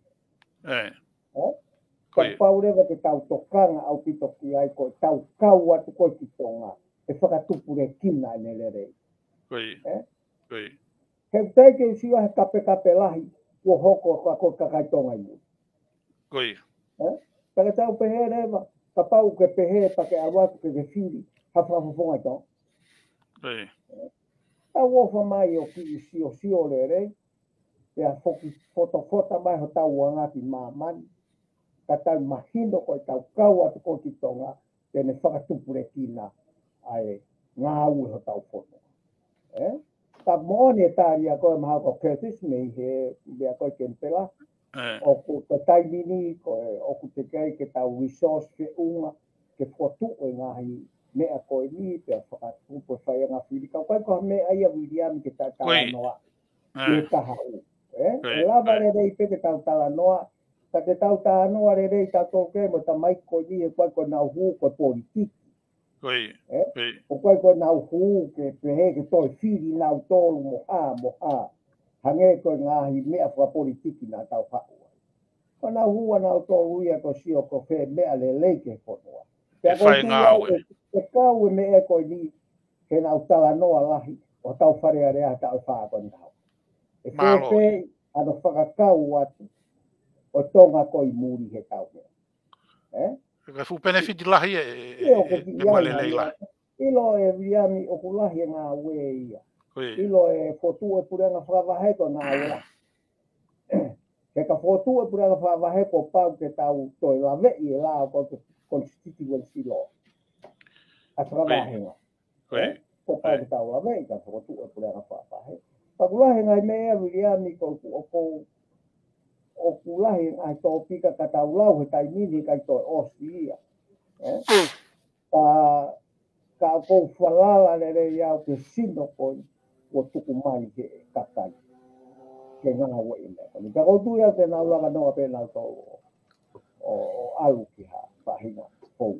Ka paurewa ke tau tokanga au pito ki ai koe tau kau atu koe ki tonga. E whakatupure kina ne rerei. He teike siwa he kape lahi ko hoko ko kakai tonga iu. Taka tau pehe rewa, ka pau ke pehe pa ke awatu ke fili, hawhafonga tau. Tau ofa mai o ki sio rerei, pea fota mai ho tau wangati mamani, ka tau mahino koe tau kau atu ko ki tonga, tene whakatupure kina ai ngā ue ho tau fono. Ka moone tāria koe maha ko Curtis mei he mea koe kempela, o ku te taimini, o ku te kei ke tau resource ke unga, ke FOKOTU'U e ngahi mea koe ni, pea whakatupu whai ngā whiri. Kau kai koha mea ia wiriami ke tau TALANOA, ke TAHA. E lava rerei pe ke tau TALANOA, ka te tau TALANOA rerei tau tōke mo ta mai koe ni e koe koe nau huu koe politiki. O koe koe nau huu ke pehe ke toi whiri nau tōlu moha. Hange koe ngahi mea whapolitiki nā tau whaua. Ko nā hua nā tō uia ko sio ko whē mea le leike whanua. E whai ngā ue. E kau e mea koe ni he nau TALANOA lahi o tau wharea rea tau whaako nau. E whē ano whakakau atu o tonga koe muri he tau mea. Ka fu benefit lahi e malelei lahi. Ilo e viami o kulahi ngā ue ia. Ilo e FOKOTU'U e PULE'ANGA whakawaheko nā ora. Ke ka FOKOTU'U e PULE'ANGA whakawaheko pau ke tau toi LAVE i e la o constituency law. A whakawahenga. Ko pau ke tau LAVE i ka FOKOTU'U e PULE'ANGA whakawaheko. Ka kulahenga i mea viriami o kulahi ai tō pika ka tau lau he taimini kai toi osi ia. Ka kou whalala rere iau ke sino koi o tuku mai ke kakai. Ke ngā ua i mea. Ka kou tui au te nau langa noa pe nau tō o alu ki ha, whahinga, kou.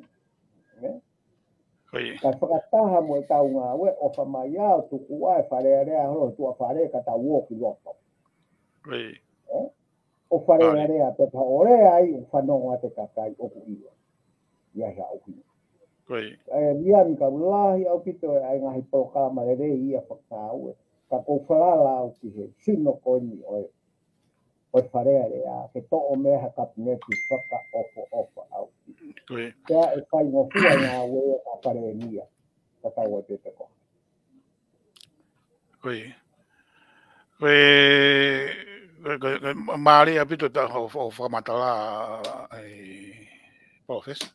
Ka whakataha mo e tau ngā ue o whamai au tuku ai wharearea holo tua whare ka tau woki Loto. O wharearea pe pa orea ai o whanonga te kakai o ku iwa. Ia hea o hina. Miami ka ulahi au pito e ai ngahi programa le rei ia whakau e. Ka kou whalala au ki he sino koini o wharea rea ke to'o meha kabineti FAKA'OFO'OFA au. Kea e whai ngofua ngā ue a Palemia. Ka tau e pepe ko. Maari a pito o whakamatala Palofesa.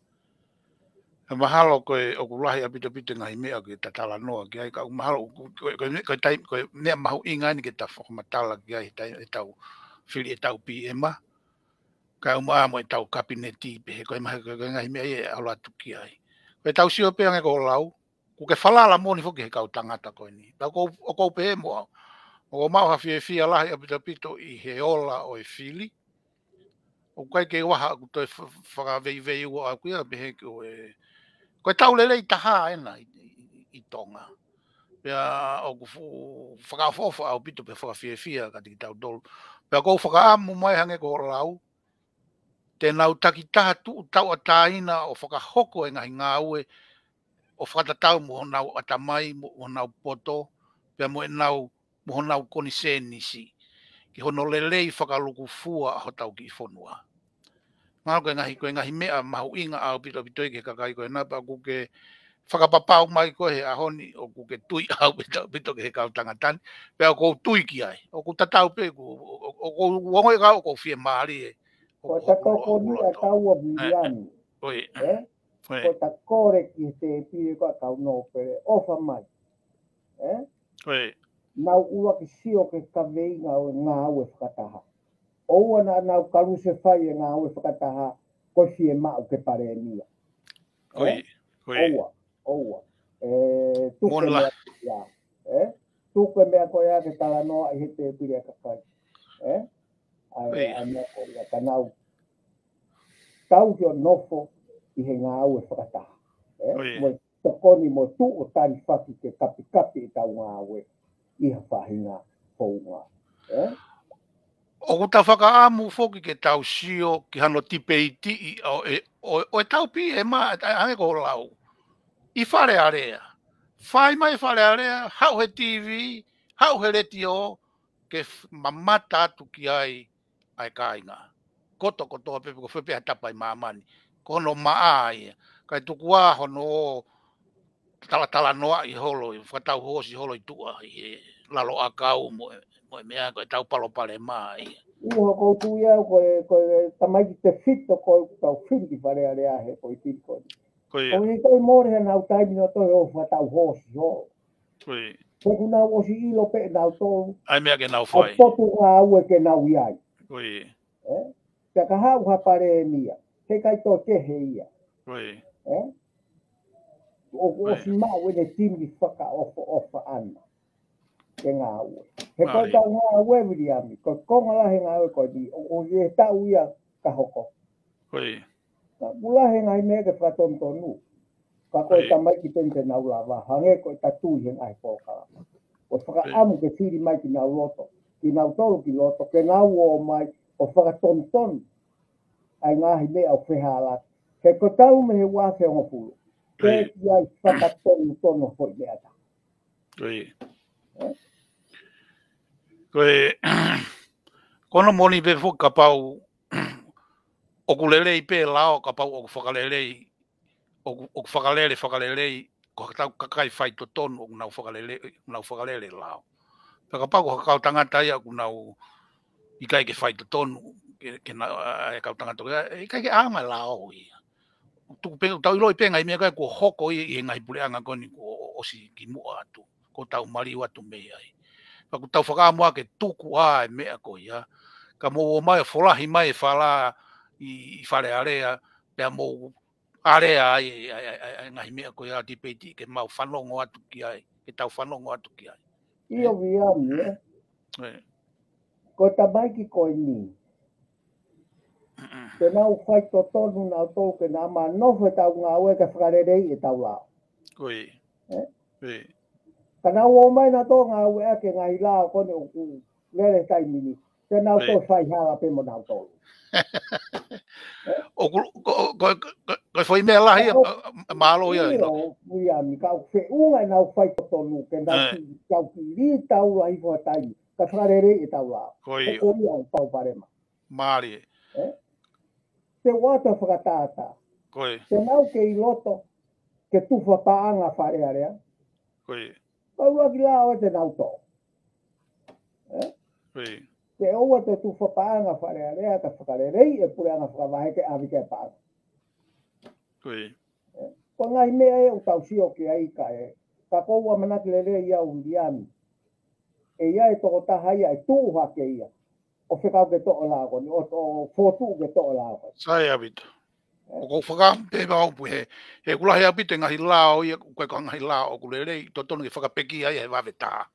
Mahalo koe o kulahi a pito ngahi mea ke ta TALANOA ki ai ka mahalo koe mea mahu inga ni ke ta whakamatala ki ai e tau whiri e tau PMA ka umaa mo e tau kabineti pehe koe mahi koe ngahi mea e alo atu ki ai koe tau sio pea nge ko lau ku ke whalala mo ni foki he kau tangata koe ni o kou pehe mo o mau hawhi e whia lahi a pito i he ola o e FILI o kai ke waha ku toi whakavei ua au kuia pehe koe tau lele i TAHA ena i tonga. Pea o ku FAKA'OFO'OFA au pito pe whakawhiawhia ka tiki tau dolu. Pea kou whakaamu mai hange ko lau. Tēnau takitaha tau ataina o whakahoko e ngahi ngāue o whakatatau mo nau atamai mo nau poto pia mo nau mo nau konisenisi ki hono lelei whakaluku fua ho tau ki fonua. Ngā koe ngahi mea mahu inga au pito i ke kakai koe napa kuke whakapapau mai koe he ahoni o kuke tui au pito ke he kau tangatani pia ko tui ki ai o ku tatau pe o ko wongo e kau o ko fie maari e ko ta ko ni a tau o biliani ko ta kore ki te pire ko kau Nopele ofa mai nau ua ki sio ke kavei ngā ue whakataha oua na nau karu se whai e ngā ue whakataha ko fie mau ke Palemia oua tuku mea tuku mea ko ia ke TALANOA'I he te pire Kakai ai mea ko ia kanau tau ki o nofo i he ngā ue whakataha. Mo tokoni mo tu o tari whaki ke kapi i tau ngā ue i ha whahinga whaunga. O ku tau whakaamu whoki ke tau sio ki hano tipeiti o e tau pi e maa ange ko lau. I FALEALEA. Whai mai FALEALEA, hau he TV, hau he retio ke mamata atu ki ai kainga. Koto pepe ko whepea tapai mamani. Kono maa ia. Kai tuku a hono TALANOA'I holo. Whakatau hosi holo i tua. Lalo a kau mo mea koe tau palopale maa ia. Iho kou tu iau koe tamaiki te fito koe tau whindi FALEALEA he koe tiko. Koe toi mōre he nau taimi no toi o whakatau hosi holo. Koe kunau osi ilo pe nau tōru. Ai mea ke nau whai. Ai potu ngā ue ke nau iai. Koe. Te ka hau ha Palemia, te kai tō kehe ia. O si mau e ne timi FAKA'OFO'OFA ana. Ke ngā ue. He koe tau ngā ue wiri ami, koe konga lahe ngā ue koe ni, o e tau ia ka hoko. Mula he ngai mea ke whatontonu. Ka koe tamai ki pente nau lava, hange koe tatui he ngai pōkara. O whakaamu ke whiri mai ki nau Loto, ki nau tolu ki Loto, ke nau o mai, o whakatontonu. Ai ngahi mea o whehala. He ko tau me he wāwhe o ngopulu. Ke ki ai whakatonu tono hoi mea ta. Koe, kono moni pe fuk ka pau o kulelei pe lao ka pau o whakalelei o whakalelei ko tau kakai whaito tonu o nau whakalele lao. Ka pau ko kau tangata ia ku nau Ikai ke whaito tonu ke na kau tangata Ikai ke ama lao ia. Tuku pe tau iloi pe ngai mea kai ko hoko i ngai puleanga koni ko osi ki mua atu ko tau mari watu MEIA ai. Ka ku tau whakaamua ke tuku a mea ko ia. Ka mo mai folahi mai whala i FALEALEA pea mo area ai ngai mea ko ia tipeiti ke mau whanongo atu ki ai. Ke tau whanongo atu ki ai. Io viami ko tabaiki ko ni. Ke nau whaito tonu nau tō ke nā ma nofo tau ngā ue ka whakarerei e tau lao. Ka nau o mai na tō ngā ue ake ngā hi lao kone o ku lere tai mini. Ke nau tō whai hala pe mo nau tōru. Koe whai mea lahi malo ia. Ia mi kau whiunga nau whaito tonu ke nau ki li tau lahi fua tai. Ka whakarerei e tau lao. Ko ia o tau parema. Māri. Te wata whakatata. Te nau ke i Loto, ke tuwha paanga FALEALEA. Kaua ki lao e te nau tō. Te oua te tuwha paanga FALEALEA, ka whakarerei e puleanga whakavahe ke awi ke paanga. Ko ngai mea e o tau sio ki a Ikai. Ka koua manaki lele ia o Hiriami. E ia e toko taha ia e tūha ke ia. O whekau ke to'o lao ni, o FOKOTU'U ke to'o lao. Sai abito. O ko whaka pe maupu he kulahi abito ngahi lao ia koe ka ngahi lao o kulelei totonu ke whakapeki ai he wawe tā.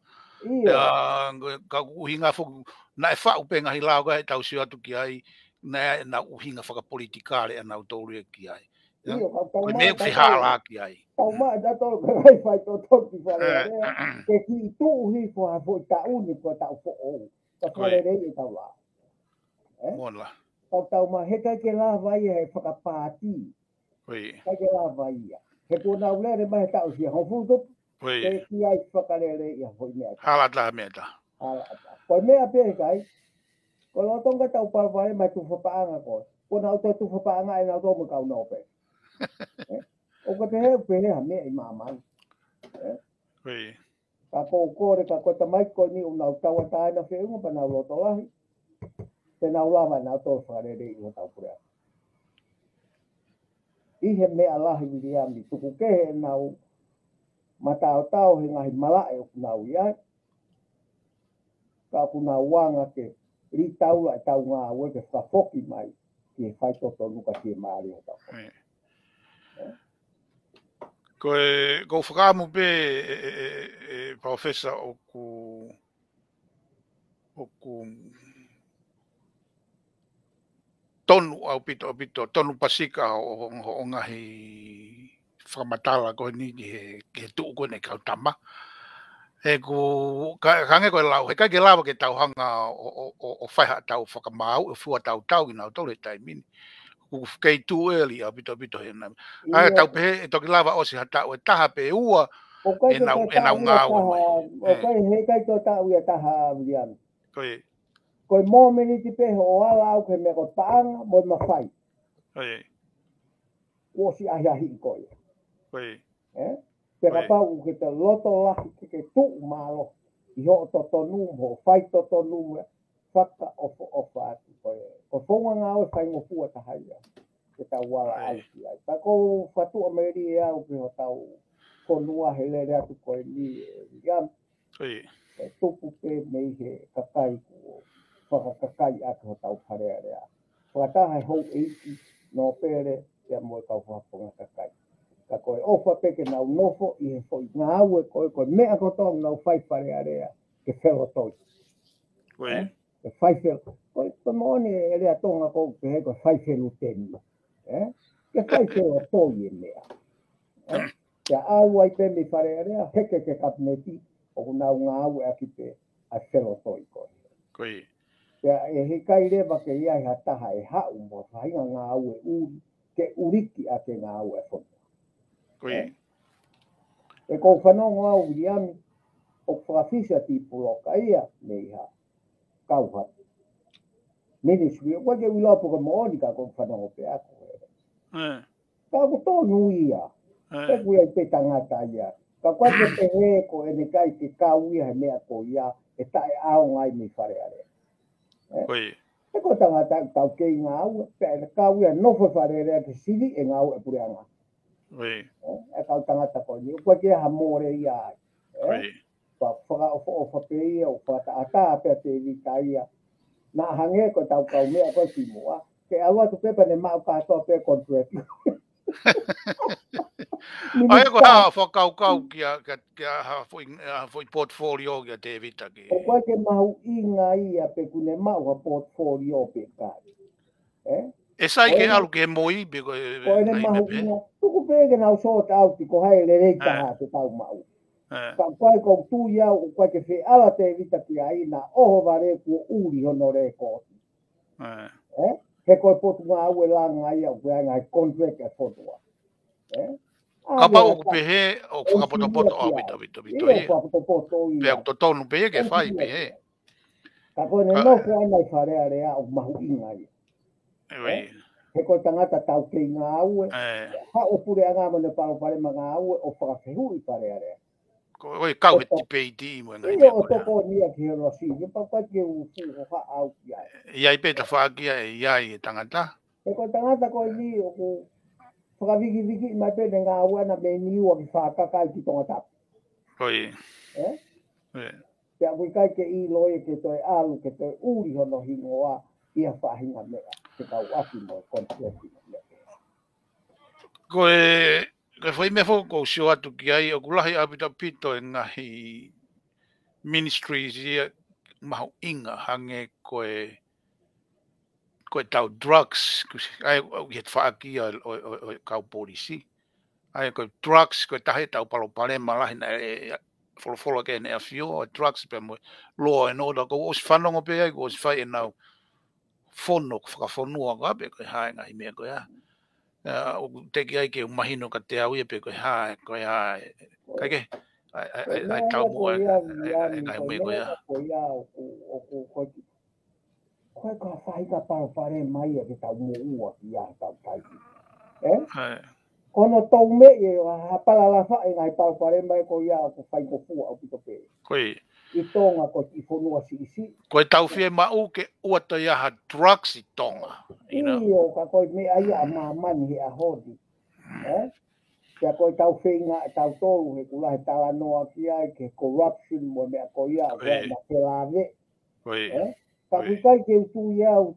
Ka uhinga whuku na e whau pe ngahi lao ka he tau sio atu ki ai na uhinga whakapolitikare a nau tōru e ki ai. Koe mea whihala ki ai. Tau maa da tōru ka ngai whai tō toki FALEALEA. Ke ki tū hi fua fo i ta uni ko tau fo'ou. Ka whalerei e tau lao. Mona. tau ma he kai ke la vai he whakapāti. Oi. Kai ke la vai ia. He pōna ulere mai tau si ho futu. Oi. Ke ki ai whakarere ia hoi mea. Hala ta mea ta. Ala ata. Koe mea pe kai. Ko lo tonga tau parware mai tu whapaanga ko. Ko na uto tu whapaanga e na uto mo kau nope. O ka te he ha mea i mamai. Oi. Ka kōkore ka kota mai ko ni unau taua tāna wheunga pa nau loto lahi. Te nau lava nau tō whakarere i o tau purea. I he mea lahi wiri ami. Tukukehe nau matao tau he ngahi malae o kunau iai. Ka kunau wanga ke ri taula e tau ngā ue ke whafoki mai ki he whai toto nuka ki he maari o tau. Ko whakaamu pe Palofesa o ku tonu au pito tonu pasika o ngahi whakamatala ko ni ke tuku nei kautama. E ku kange ko lau he kai ke lawa ke tauhanga o whaiha tau whakamau e fua tau KINAUTOLU tai mini. Ku kei too early a bito he na. Ai tau pe toki lava o si hata o TAHA pe ua e nau ngā ua mai. O kai he kai tō tau ia TAHA wian. Koe. Koe mō miniti pe o ala au ke me ko paanga mo mawhai. Koe. O si ahi i koe. Koe. Peka pau ke te loto lahi ke tu'u malo. I ho to tonu mo whai to tonu FAKA'OFO'OFA atu koe. Ko whonga ngā o whai ngofua tahaia. Ke tau wala auki ai. Ta ko whatu Ameri e au ke ho tau FONUA he lere atu koe ni. Iam. Koe. Tuku pe mei he Kakai ko. Whakakakai atu ho tau wharearea. Whakataha he hou eiki Nopele te moe kau whaponga Kakai. Ka koe ofa peke nau nofo i he fo i ngā ue koe mea kotong nau whai wharearea ke whelo toi. Koe. Ke whai whelo. Koe moone e rea tonga kou ke he koe whai whelo teni. Ke whai whelo toi e mea. Ke au ai pe mi wharearea heke ke kapneti o nau ngā ue aki pe a whelo toi koe. Koe. E he kai rewa ke iai ha taha e hau mo whainga ngā ue uri ke uriki a ke ngā ue whonu. Koe. E kou whanongo au wiriami o whakawhisa ti puloka ia meiha kauhatu. Ministry, o ke ulopo ka mooni ka kou whanongo pe ako. Ka ko tonu ia. Pe kuia te tangata ia. Ka kwa ke te he ko e ne kai ke kau ia he mea ko ia e tae ao ngai mi whareare. Koe. E ko tangata tau kei ngā ua, pe e kau ia nofo wharearea ke siri e ngā ua e pureanga. Koe. E kau tangata koe ni, kwa ke ha more ia ai. Koe. Pa FAKA'OFO'OFA pe ia o whataata pe te vita ia. Na hange ko tau kau mea koe timua. Ke awa tu pepa ne mau katoa pe contract. Ai ko ha whakau kia foi portfolio kia te vita ki. O koe ke mahu inga ia pe kune mau ha portfolio pe kai. E sai ke alu ke moi be ko Koe ne mahu inga. Tuku pege nau sort out ko hai le reita ha te tau mau. Ka koe ko tu ia o koe ke whi ala te vita ki a ina oho vare ku uri hono re ko. He koe potu ngā ue langa ia o koe ngai contract e fotua. Ka pau ku pehe o whakapoto au bito. Ia whakapoto ia. Pe au to tonu pehe ke whai pehe. Ka koe ne nofo anai wharea rea o mahu inga ia. He koe tangata tau kei ngā ue. Ha o PULE'ANGA mene Palofesa ngā ue o whakawhihu i wharea rea. Koe kau he tipeiti mo ngai. Ia o toko nia ki he rosi. Ia pa ke u fu ha au ki ai. Ia i peta Foaki e iai e tangata. He koe tangata koe ni o ku whakawiki mai pene ngā ue na me niua ki whakakai ki tonga tapu. Koe. Te a kai ke i loe ke toi alu ke toi uri hono hingoa ia whahinga mea. Te kau aki mo kontreti mea. Koe foi me foko sio atu ki ai o kulahi apita pito e ngahi ministries ia mahu inga hange koe tau drugs ai get Foaki o kau polisi ai koe drugs koe tahe tau Palemia lahi na follow ke ne afio drugs pe mo law and order ko os whanongo pe ai ko os whai e nau fono FONUA ga pe ko ha nga me ko ya o teki ai ke mahino ka te au pe ko ha kai ke ai tau mo ai me ko ya Koe ka whaika pare mai e ke tau mo ua ki a tau tai. Kono tau me e ha palala whae ngai pare mai ko ia ko whaiko fua au pito pe. Koe. I tonga ko i fonua si. Koe tau fie mau ke ua to ia ha drugs i tonga. Iyo ka koe me ai a mamani he a hodi. Kia koe tau whenga tau tolu he kula he TALANOA'I ai ke corruption mo mea ko ia koe na te LAVE. Koe. Ka Ikai ke utu iau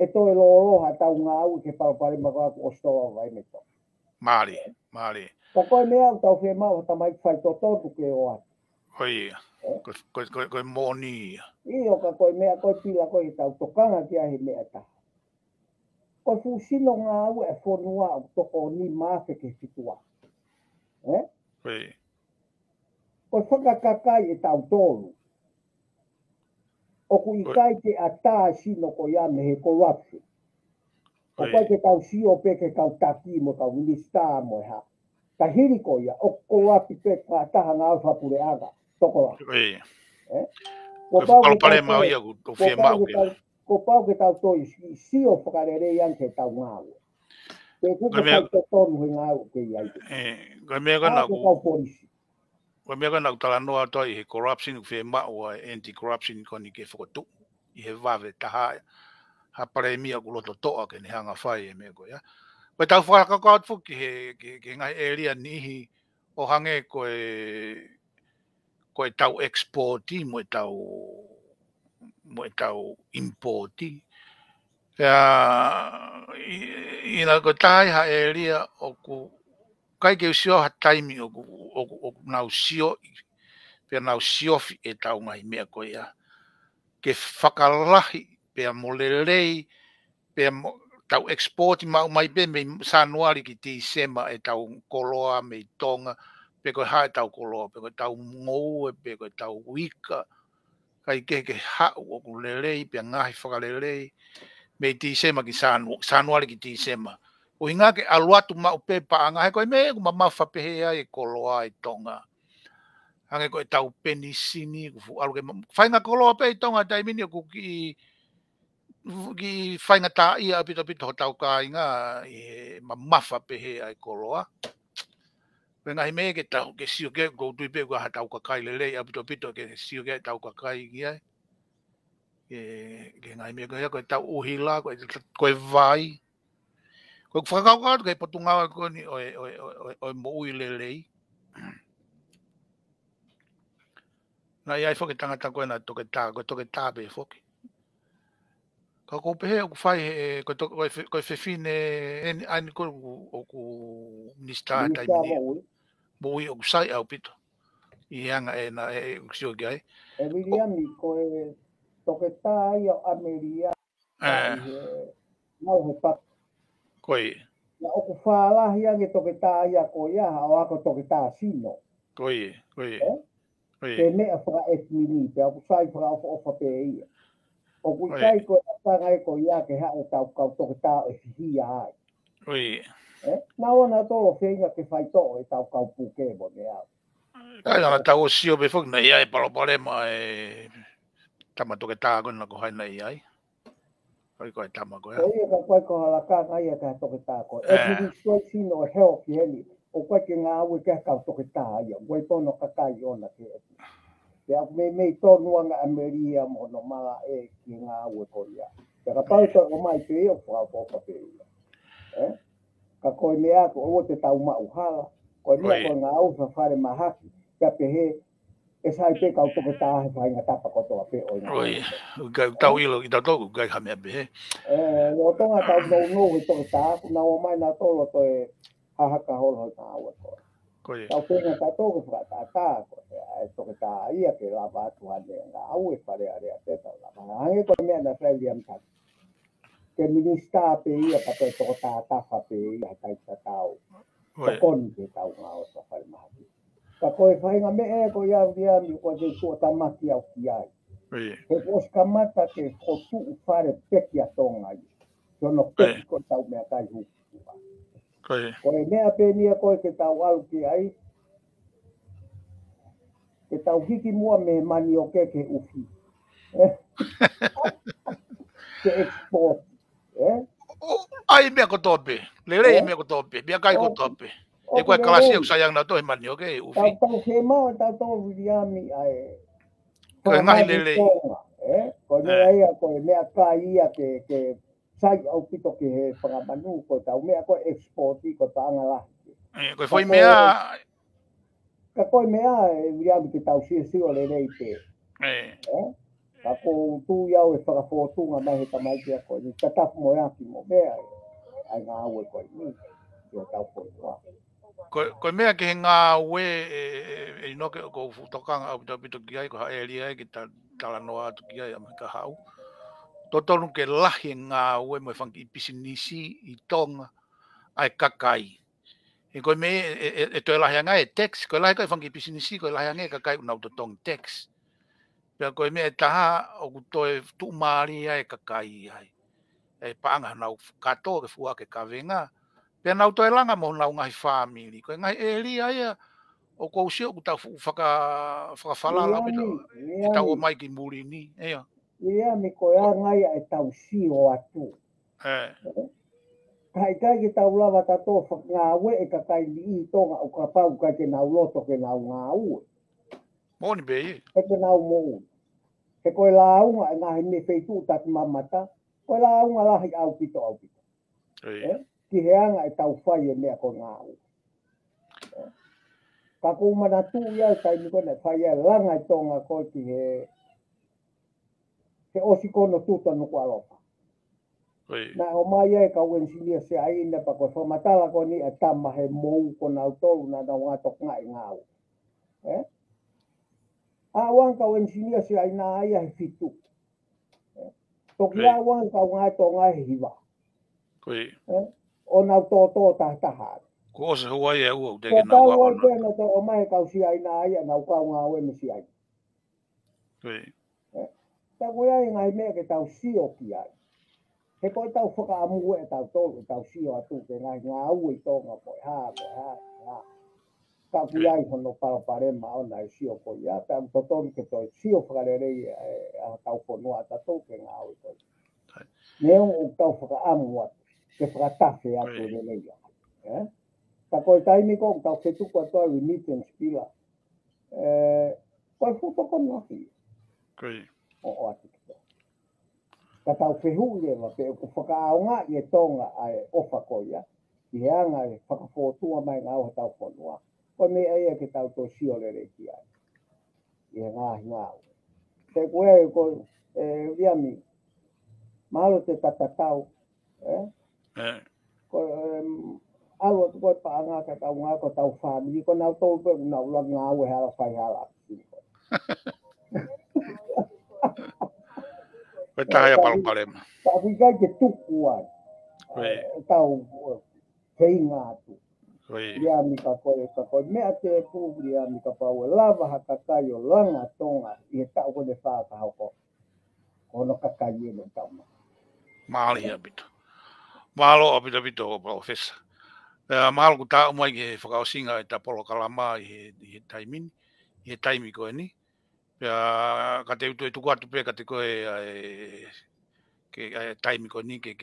e toi loroha tau ngā au ke pare maka ko stoa vai me to. Mari. Ka koe mea tau whe mau tamai whai to totu ke o atu. Koe moni. Iyo ka koe mea koe pila koe tau tokanga kia he mea ta. Koe fusino ngā au e FONUA o toko ni māwhe ke fitua. Koe FAKA'OFO'OFA e tau tolu. O ku Ikai ke ata sino ko ia me he corruption. O koe ke tau sio pe ke kau taki mo kau minister mo ha. Ka hiri ko ia o corrupt pe ka taha ngā alfa PULE'ANGA. Toko la. Palemia ia ku fie mau. Ko pau ke tau toi sio whakarere ian ke tau ngāwe. Pe kuka kai te tonu he ngāwe ke iai. Koe mea kana ku. Koe mea kana ku TALANOA'I he corruption ku fie mau anti-corruption koni ke FOKOTU'U. I he LAVE TAHA. Ha Palemia ku Loto toa ke ni hanga whai e mea koe ya. Koe tau whakakaut fuki ke ngai area nihi o hange koe tau exporti mo tau importi. Ina ko tai ha area o ku kai ke usio ha taimi o nau sio pe nau siofi e tau ngai mea koe ya. Ke whakalahi pe molelei pe tau exporti mai pe me sanuari ki Tisema e tau koloa me tonga pe koe hae tau koloa pe koe tau ngou pe koe tau wika kai ke hau o ku lelei pe ngahi whakalelei me Tisema ki sanuari ki Tisema o hinga ke aluatu mau pe paanga he koe me ku mamawha pehea e koloa e tonga hange koe tau penisini ku alu ke whainga koloa pe tonga taimini o ku ki whainga tā ia pito ho tau ka inga mamawha pehe ai koloa. Wenga me ke tau ke sio ke ko tui pe ko ha tau Kakai lelei a pito ke sio ke tau Kakai ki ai. Ke ngai me ko tau uhila ko vai. Ko whakakau ke potunga ko ni o mo ui lelei. Na ia foke tangata ko na toke tā pe foke. Ka ko pehe o whai ko fefine ani ko o ku minister taimini. Boi o sai au pito. I hanga na sio gai. E Williami ko e toke tā ia Ameria. Mau he pak. Koi. Na o ku whaalahi ange toke tā ia ko ia o ako toke tā sino. Koi. Te mea whaka FILI, pe aku sai FAKA'OFO'OFA pe ia. O ku kai ko tanga e ko ia ke hae tau kau toke tā e fihia ai. Oi. Na ona tolo whenga ke whai to e tau kau puke mo me au. Kai ana tau sio be fok na ia e Palofesa e tama toke tā ko na ko hai na ia ai. Koi ko tama ko. Ia ka koe ko halaka ngai ka toke tā ko. E fili soi sino help heli. O koe ke ngā ue ke kau toke tā ia. Koe pono Kakai ona ke e. Te aku me tonua ngā Ameria mo no maa e ki ngā ue ko ia. Te ka pau to o mai pe o FAKA'OFO'OFA pe ia. Ka koe mea ko o te tau mauhala. Koe mea ko ngā au whawhare mahaki. Ka pehe e sai pe kau toke tā he whainga tapa kotoa pe o ngā. Oi. Tau ilo i tau toku kai hamea pehe. Lo tonga tau no he toke tā. Kuna o mai nā tolo to e hahaka holo ngā ue ko. Tau whenga tā toku whakatā ko. Toke tā ia ke lava atu hane ngā au e whare area te tau lava. Hange koe mea na William Tuku. Ke minister pe ia ka te toko tā tafa pe ia kai ta tau. Tokoni ke tau ngā o whare mahaki. Ka koe whainga me e ko ia mi ko te kua tamaki au ki ai. He oskamata ke FOKOTU'u whare peki a tonga i. Tono peki ko tau mea kai huku. Koe mea penia koe ke tau alu ki ai. Ke tau hiki mua me mani o ke ufi. Ke export. Ai mea ko tope. Lele mea ko tope. Mea kai ko tope. E koe kalasi o sayang na to he mani o ke ufi. Tau ke maa tau tau viriami ai. Koe ngahi lele. Koe mea ia koe mea kai ia ke sai au pito ke he whakamanu ko tau mea koe exporti ko taanga lahi. Koe foi mea... Ka koe mea e viriami ke tau sio lelei te. Ka ko tu iau e whakafotunga mai he tamai kia koe ni tatapu mo yaki mo mea ai ngā aue koe ni o tau FONUA. Koe mea ke he ngā ue e inoke o kou futokanga au pito ki ai ko haelia ki talanoa ki ai ama ka hau. Totonu ke lahi ngā ue mo e whanki i pisinisi i tonga ai kakai. E koe me e toi lahi anga e tex, koe lahi koe whanki i pisinisi koe lahi anga e kakai unau to tong tex. Pea koe me e taha o kutoe tu maari ai kakai ai. E paanga nau kato ke fuake ka venga. Pea nau toi langa mo nau ngahi family. Koe ngahi e li ai o kou sio ku tau whakawhalala ki tau o mai ki muri ni. Ea. Ia mi koe a ngai e tau sio atu. Kai ki tau lava tato ngā ue e kakai li i tonga o ka pau kai ke nau loto ke nau ngā ue. Moni bei. E ke nau mou. Ke koe launga e ngahi me FEITU'U tatu mamata. Koe launga lahi au pito. Ki he anga e tau whai e mea ko ngā ue. Ka kumana tu ia kai ni kone whai e langa i tonga koe ki he osikono tuta nuku alofa. Na o mai e ka uensilia se aina pa koe whamatala ko ni e tama he mou ko nau tolu na nau ngā tok ngai ngau. A wang ka uensilia se aina aia he FEITU'U. Toki a wang ka ngai to ngai he hiwa. O nau tō taha. Ko se huai e ua uteke nau wao. Ko tau wai o mai kau si aina aia nau kau ngā ue me si aina. Ta koe ai ngai mea ke tau sio ki ai. He koe tau whakaamu e tau tolu tau sio atu ke ngai ngā ue i tonga koe ha. Ka kui ai hono Palemia ona e sio koe ia. Pea mtotonu ke toi sio whakarerei a tau FONUA tatou ke ngā ue koe. Neon o tau whakaamu atu. Ke whakatafe atu rerei ia. Ta koe taimi ko tau whetuku atoa remittance pila. Koe futoko nahi. O atu kito. Ka tau whehu lewa pe o whakaaonga i e tonga ai ofa koia. I he anga e whakafotua mai ngā o tau FONUA. Koe me eia ke tau to sio le reiki ai. I he ngāhi ngāu. Te koe e koe riami. Mahalo te tatatau. Koe alo tu koe paanga ka tau ngā ko tau family. Koe nau tau pe nau la ngāu e hala whai hala. Koe taha ia Palemia. Ta wikai ke tuku ai. Tau whei ngātu. Ria mi ka koe mea te pū, ria mi ka pau e lava ha kakai o langa tonga i he tau kone whākahoko. Kono kakai e no tauma. Maali ia pito. Mahalo a pito o Palofesa. Mahalo ku tā umai ki he whakaosinga e ta polo kalama i he taimini. I he taimi koe ni. Pea ka te utu e tuku atu pia ka te koe ke taimi koe ni ke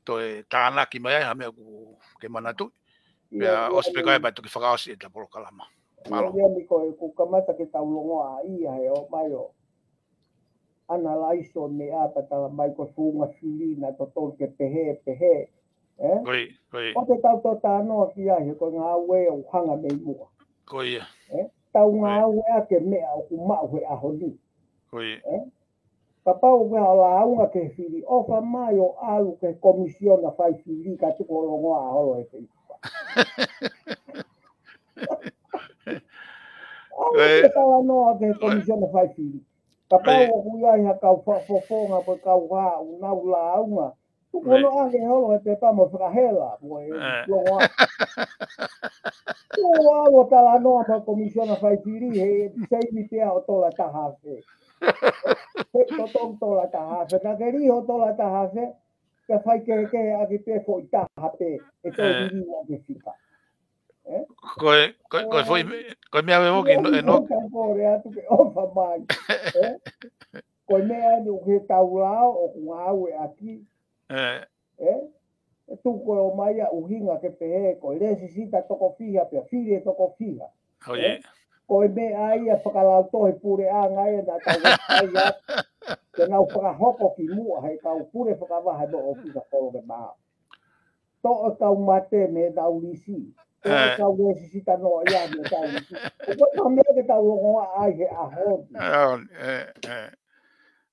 toe tānaki mai ai hamea ku ke manatu. Pea ospe kai bai tuki whakaosi e ta polo kalama. Mahalo. Ia mi koe ku kamata ke tau longoa a ia he o mai o. Ana laiso me a patala mai ko funga FILI na totol ke pehe. O te tau tō tānoa ki ai he koe ngā ue o hanga mei mua. Ko ia. Tau ngā ue a ke mea o ku mau he aho ni. Ka pau mea o la aunga ke FILI. Ofa mai o alu ke komisiona whai FILI ka tuko longoa a holo e FEITU'U. Ke TALANOA'I ke komisiona whai FILI. Ka pau o kuiai ha kau whafonga po kau wha unau la aunga. Tukono ange holo e te pamo whakahela. Longoa. Tuo alo TALANOA'I pa komisiona whai FILI he seimi pia o tola taha se. Totong tola taha se na keriho tola taha se ka fai ke aki pe foi taha pe e to diri wa ke fika. Koe mea me hoki no. Ka pore atu ke ofa mai. Koe mea ni ke tau lao o ngau e aki. Tuku o mai a uhinga ke pehe ko le sisita toko fiha pe fili toko fiha. Koe mea ia whakalau tohi pule'anga e na tau ai a KENAU whakahoko ki mua hei kau pure whakawaha no o pika koro ke maa. To o tau mate me tau lisi. To o tau le sisita no ia me tau lisi. O koe tau mea ke tau longoa ai he ahodi.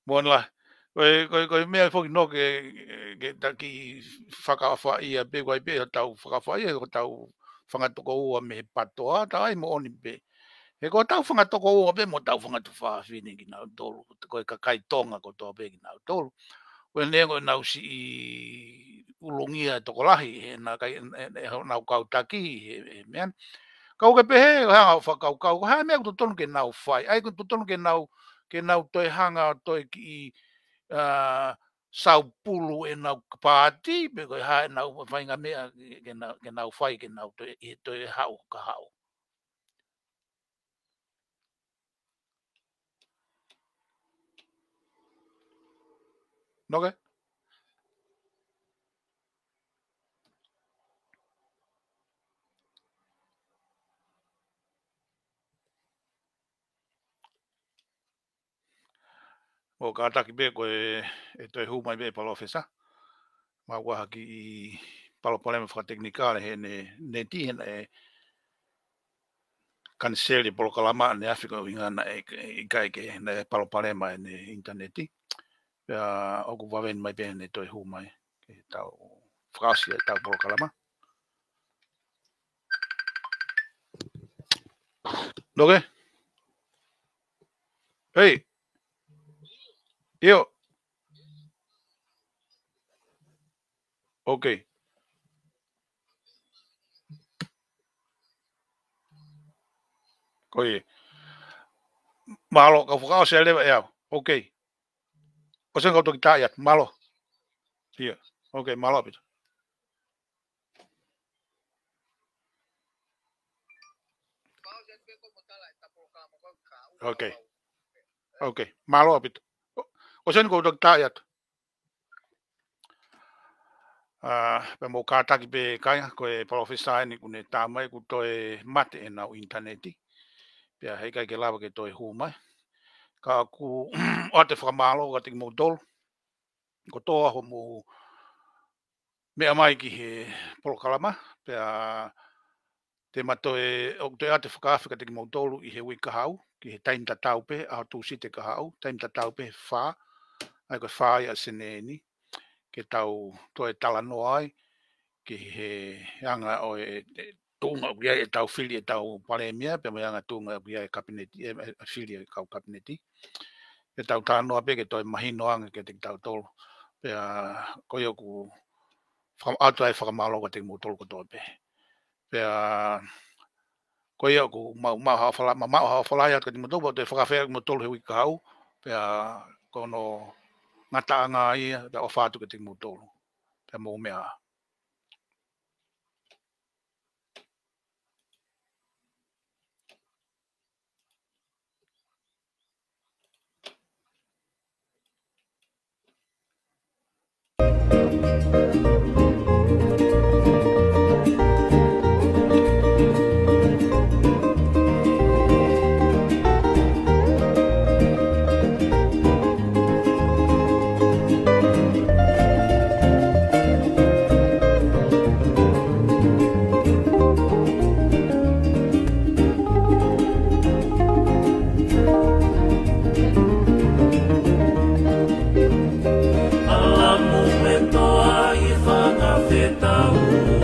Monla. Koe mea whoki no ke taki FAKA'OFO'A a pe koe pe tau whakawhai ko tau whangatoko ua me patoa ta ai mo oni pe. He ko tau whangatoko ua pe mo tau whangatu whaafini ki KINAUTOLU. Koe Kakai TONGA ko toa pe KINAUTOLU. Koe nengo nau si i ulungia toko lahi he nau kau taki he mean. Kau ke pehe hanga o whakau kau. Hea mea kuto tonu KENAU whai. Ai kuto tonu KENAU toi hanga toi ki sau pulu e nau kapati. Pe koe hae nau whainga mea KENAU whai KENAU toi hau ka hau. Noke? O ka ataki be koe e toi humai be Palofesa. Ma waha ki i Palemia whakateknikale he ne tihena e kaniseli polokalama ne Afrika uingana e Ikai ke ne Palemia ne interneti. Pea oku waweni mai be ne toi humai ke tau whakausi e tau polokalama. Noke? Hei! Io! Okay. Koe. Malo ka whakausi e lewa e au. Okay. O sen kau toki tāiat. Malo. Ia. Okay, malo apita. Okay. Okay. Malo apita. O sen kau toki tāiat. Pe mo kātaki pe kainga koe Palofesa ni kune tāmai ku toi mate e nau interneti. Pea hei kai ke lawa ke toi humai. Ka ku o te whakamalo ka tiki mo tolu. Ko toa ho mo mea mai ki he polokalama. Pea te mato e o te ate whakaawhika tiki mo tolu i he wika hau. Ki he taim tatau pe a tu si te ka hau. Taim tatau pe wha. Ai koe wha i a seneni. Ke tau toi TALANOA'I. Ki he anga o e tunga uia e tau fili e tau Palemia. Pea mai anga tunga uia e kabineti. E fili e kau kabineti. Ke tau tānoa pe ke toi mahino anga ke tiki tau tolu. Pea koe oku atu ai whakamalo ka tiki mo tolu ko toa pe. Pea koe oku mau hawhalai atu ka tiki mo tolu. Te whakawhea ki mo tolu he wika hau. Pea kono ngata anga ia. Pea o whātu ka tiki mo tolu. Pea mo mea. FEITU'U